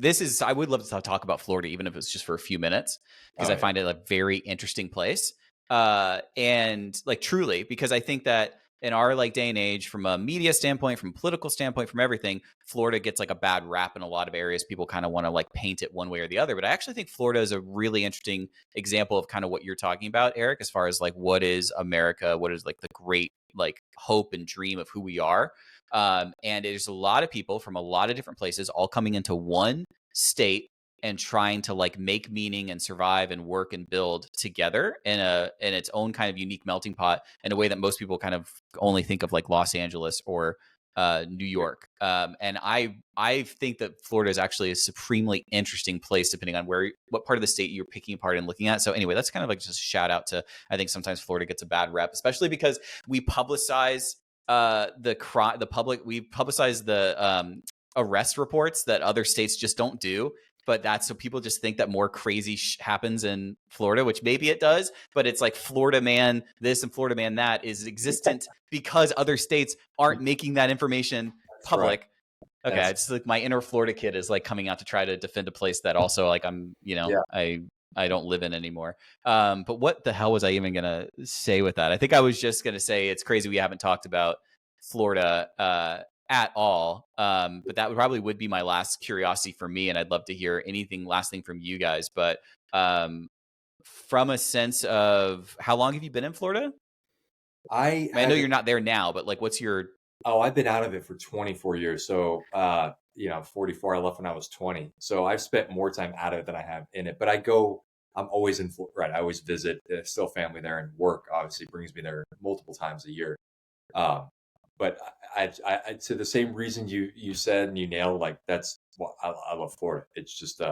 I would love to talk about Florida, even if it's just for a few minutes, because I find it a very interesting place. And like truly, because I think that in our like day and age, from a media standpoint, from a political standpoint, from everything, Florida gets like a bad rap in a lot of areas. People kind of want to like paint it one way or the other. But I actually think Florida is a really interesting example of kind of what you're talking about, Eric, as far as like what is America, what is like the great like hope and dream of who we are. And there's a lot of people from a lot of different places all coming into one state and trying to like make meaning and survive and work and build together in its own kind of unique melting pot in a way that most people kind of only think of like Los Angeles or New York. And I think that Florida is actually a supremely interesting place, depending on what part of the state you're picking apart and looking at. So anyway, that's kind of like just a shout out to, I think sometimes Florida gets a bad rep, especially because we publicize we publicize the arrest reports that other states just don't do. But that's so people just think that more crazy happens in Florida, which maybe it does. But it's like Florida man this and Florida man that is existent because other states aren't making that information public. Right. Okay, it's like my inner Florida kid is like coming out to try to defend a place that also like I'm, I don't live in anymore. But what the hell was I even gonna say with that? I think I was just gonna say it's crazy we haven't talked about Florida at all. But that would be my last curiosity for me. And I'd love to hear last thing from you guys. But from a sense of how long have you been in Florida? I know you're not there now, but like, what's your... Oh, I've been out of it for 24 years. So, 44, I left when I was 20. So I've spent more time out of it than I have in it, but I'm always in Florida, right? I always visit, still family there, and work obviously brings me there multiple times a year. But I to the same reason you said and you nailed, like that's what I love Florida. It's just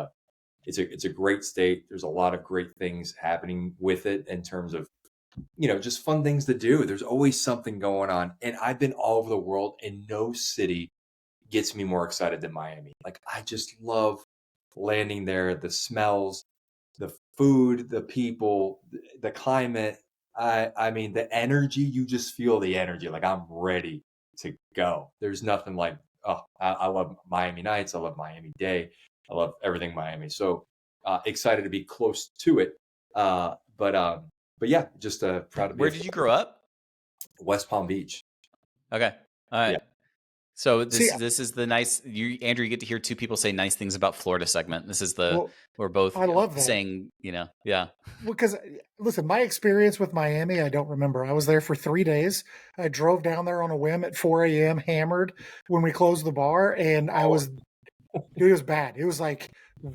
it's a great state. There's a lot of great things happening with it in terms of just fun things to do. There's always something going on, and I've been all over the world, and no city gets me more excited than Miami. Like I just love landing there. The smells, the food, the people, the climate. I mean, the energy, you just feel the energy. Like I'm ready to go. There's nothing like, I love Miami nights. I love Miami-Dade. I love everything Miami. So excited to be close to it. But yeah, just proud to be. Where did you grow up? West Palm Beach. Okay. All right. Yeah. So this is the nice, Andrew, you get to hear two people say nice things about Florida segment. This is we're both I love that. saying, yeah. Because listen, my experience with Miami, I don't remember. I was there for 3 days. I drove down there on a whim at 4 a.m. hammered when we closed the bar. And it was bad. It was like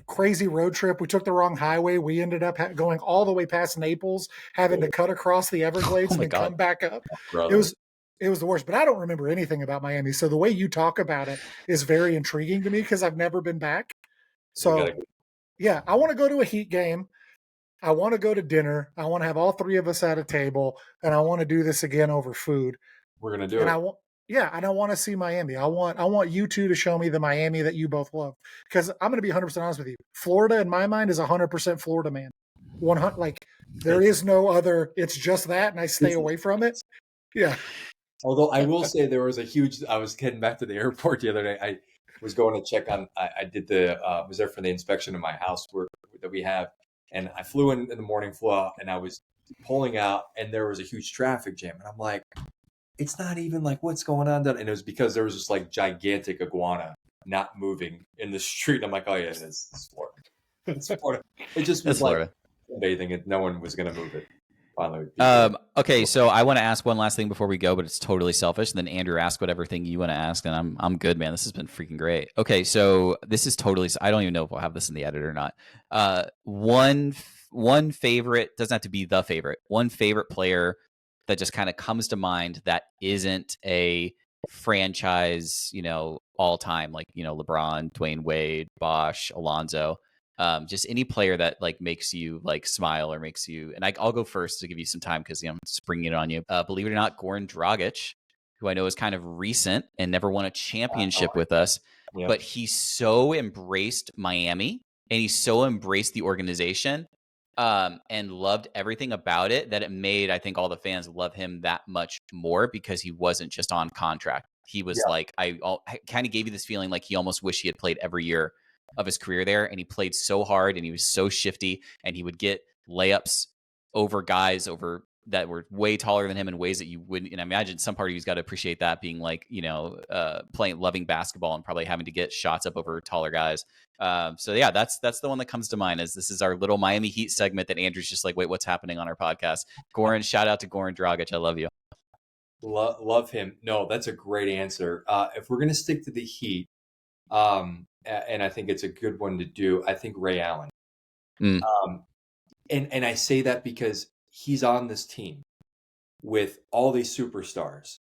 crazy road trip. We took the wrong highway. We ended up going all the way past Naples, having to cut across the Everglades and then come back up. It was the worst, but I don't remember anything about Miami. So the way you talk about it is very intriguing to me because I've never been back. So yeah, I want to go to a Heat game. I want to go to dinner. I want to have all three of us at a table, and I want to do this again over food. We're going to do it. And I want to see Miami. I want you two to show me the Miami that you both love. Because I'm going to be 100% honest with you. Florida, in my mind, is 100% Florida man. 100, like there is no other. It's just that, and I stay away from it. Yeah. Although I will say there was I was heading back to the airport the other day. I was going to check on, I did was there for the inspection of my house that we have. And I flew in the morning, flew out, and I was pulling out, and there was a huge traffic jam. And I'm like, it's not even like what's going on. And it was because there was this like gigantic iguana not moving in the street. I'm like, oh yeah, it's Florida. It's Florida. It just was like bathing, and no one was going to move it. Finally. Okay, so I want to ask one last thing before we go, but it's totally selfish. And then Andrew, ask whatever thing you want to ask, and I'm good, man. This has been freaking great. Okay, so this is totally. I don't even know if we'll have this in the edit or not. One one favorite, doesn't have to be the favorite, one favorite player that just kind of comes to mind that isn't a franchise, all time, like, LeBron, Dwayne Wade, Bosh, Alonzo, just any player that like makes you like smile or makes you, and I'll go first to give you some time because I'm springing it on you. Believe it or not, Goran Dragic, who I know is kind of recent and never won a championship with us, but he so embraced Miami and he so embraced the organization and loved everything about it that it made, I think, all the fans love him that much more because he wasn't just on contract. He was like, I kind of gave you this feeling like he almost wished he had played every year of his career there. And he played so hard and he was so shifty and he would get layups over guys that were way taller than him in ways that you wouldn't. And I imagine some part of you's got to appreciate that, being like, loving basketball and probably having to get shots up over taller guys. So yeah, that's the one that comes to mind. As this is our little Miami Heat segment that Andrew's just like, wait, what's happening on our podcast? Goran, shout out to Goran Dragic. I love you. Love him. No, that's a great answer. If we're gonna stick to the Heat, and I think it's a good one to do, I think Ray Allen. And I say that because he's on this team with all these superstars.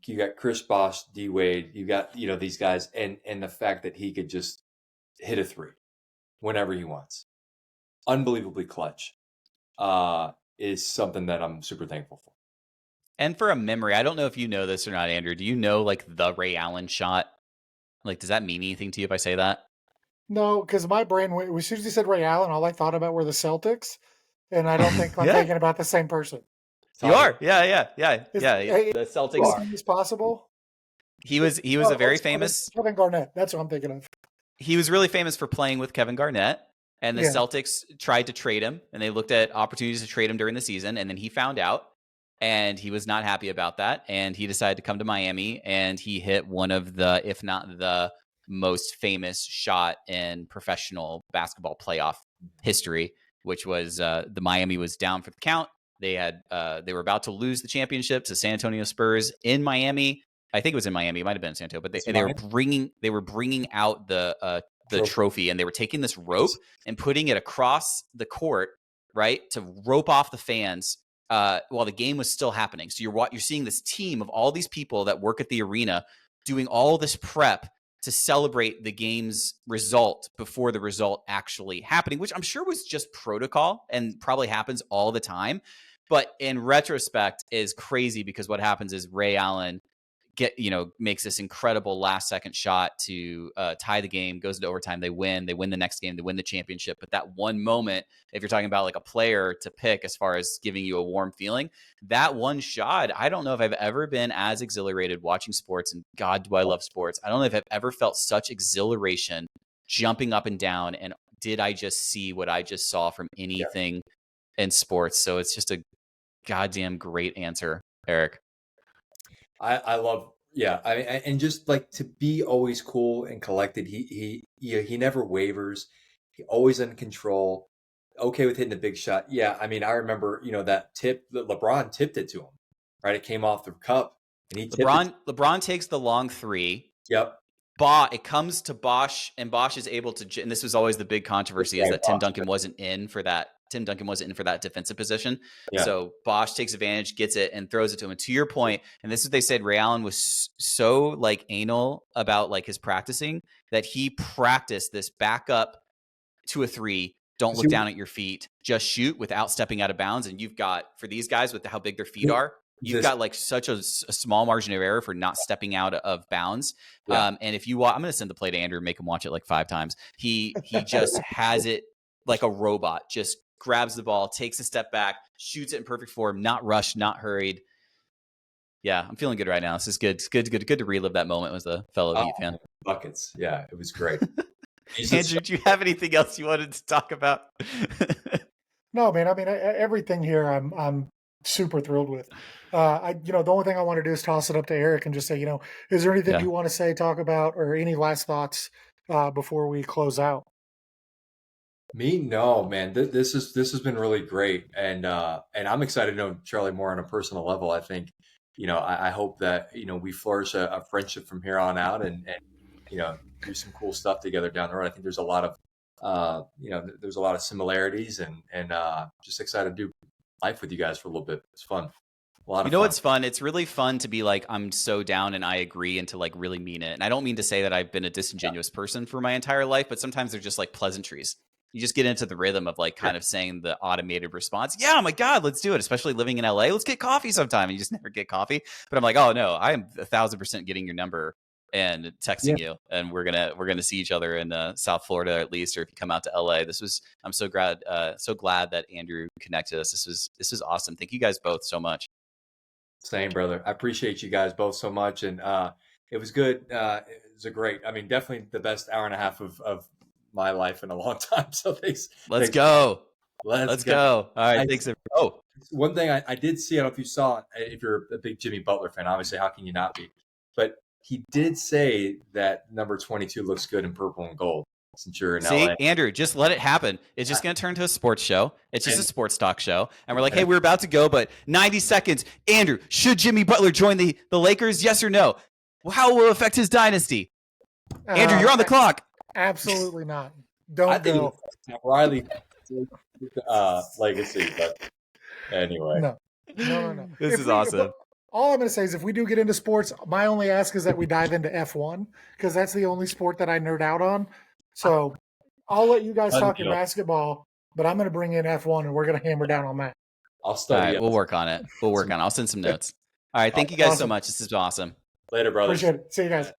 You got Chris Bosh, D Wade, you got, these guys, and the fact that he could just hit a three whenever he wants. Unbelievably clutch is something that I'm super thankful for. And for a memory, I don't know if you know this or not, Andrew. Do you know like the Ray Allen shot? Like, does that mean anything to you if I say that? No, because my brain, as soon as you said Ray Allen, all I thought about were the Celtics, and I don't think I'm thinking about the same person. You are, yeah. The Celtics. Anything is possible. He was a very famous Kevin Garnett. That's what I'm thinking of. He was really famous for playing with Kevin Garnett, and the Celtics tried to trade him, and they looked at opportunities to trade him during the season, and then he found out, and he was not happy about that, and he decided to come to Miami, and he hit one of the, if not the most famous shot in professional basketball playoff history, which was the Miami was down for the count. They were about to lose the championship to San Antonio Spurs in Miami. I think it was in Miami. It might have been in San Antonio, but they were bringing out the trophy, and they were taking this rope and putting it across the court, right, to rope off the fans while the game was still happening. So you're seeing this team of all these people that work at the arena doing all this prep to celebrate the game's result before the result actually happening, which I'm sure was just protocol and probably happens all the time. But in retrospect is crazy because what happens is Ray Allen makes this incredible last second shot to tie the game, goes into overtime. They win the next game, they win the championship. But that one moment, if you're talking about like a player to pick as far as giving you a warm feeling, that one shot, I don't know if I've ever been as exhilarated watching sports, and God, do I love sports. I don't know if I've ever felt such exhilaration jumping up and down. And did I just see what I just saw from anything in sports? So it's just a goddamn great answer, Eric. I love, and just like to be always cool and collected. He never wavers. He always in control. Okay with hitting the big shot. Yeah, I mean, I remember that tip that LeBron tipped it to him. Right, it came off the cup, and he LeBron takes the long three. Yep. It comes to Bosh, and Bosh is able to. And this was always the big controversy: is that Tim Duncan wasn't in for that. Tim Duncan wasn't in for that defensive position. Yeah. So Bosh takes advantage, gets it, and throws it to him. And to your point, and this is what they said, Ray Allen was so like anal about like his practicing that he practiced this back up to a three. Don't look down at your feet. Just shoot without stepping out of bounds. And you've got, for these guys with how big their feet are, you've got like such a small margin of error for not stepping out of bounds. Yeah. And if you I'm going to send the play to Andrew and make him watch it like 5 times. He just has it like a robot, just grabs the ball, takes a step back, shoots it in perfect form, not rushed, not hurried. Yeah, I'm feeling good right now. This is good. It's good to relive that moment as a fellow Heat fan. Buckets. Yeah, it was great. Andrew, do you have anything else you wanted to talk about? No, man. I mean, everything here I'm super thrilled with. The only thing I want to do is toss it up to Eric and just say, is there anything you want to say, talk about, or any last thoughts before we close out? Me, no, man. This has been really great, and I'm excited to know Charlie more on a personal level. I think, I hope that we flourish a friendship from here on out, and do some cool stuff together down the road. I think there's a lot of there's a lot of similarities, and just excited to do life with you guys for a little bit. It's fun. A lot of fun. What's fun? It's really fun to be like, I'm so down and I agree, and to like really mean it. And I don't mean to say that I've been a disingenuous person for my entire life, but sometimes they're just like pleasantries. You just get into the rhythm of like kind of saying the automated response. Yeah, oh my God, let's do it. Especially living in LA. Let's get coffee sometime. And you just never get coffee. But I'm like, oh no, I am 1,000% getting your number and texting you. And we're gonna see each other in South Florida at least, or if you come out to LA. I'm so glad that Andrew connected us. This was awesome. Thank you guys both so much. Same, brother. I appreciate you guys both so much. And it was good. It was definitely the best hour and a half of my life in a long time. So thanks. Let's go. Let's go. All right. Thanks. One thing I did see, I don't know if you saw it, if you're a big Jimmy Butler fan, obviously, how can you not be? But he did say that number 22 looks good in purple and gold. Since you're in LA. Andrew, just let it happen. It's just going to turn to a sports show. It's just a sports talk show. And we're like, hey, we're about to go, but 90 seconds. Andrew, should Jimmy Butler join the Lakers? Yes or no? How will it affect his dynasty? Andrew, you're on the clock. Absolutely not. Don't go. Riley legacy, but anyway. No. This is awesome. All I'm going to say is if we do get into sports, my only ask is that we dive into F1 because that's the only sport that I nerd out on. So I'll let you guys talk in basketball, but I'm going to bring in F1 and we're going to hammer down on that. I'll study. All right, we'll work on it. I'll send some notes. All right. Thank you guys so much. This is awesome. Later, brother. Appreciate it. See you guys.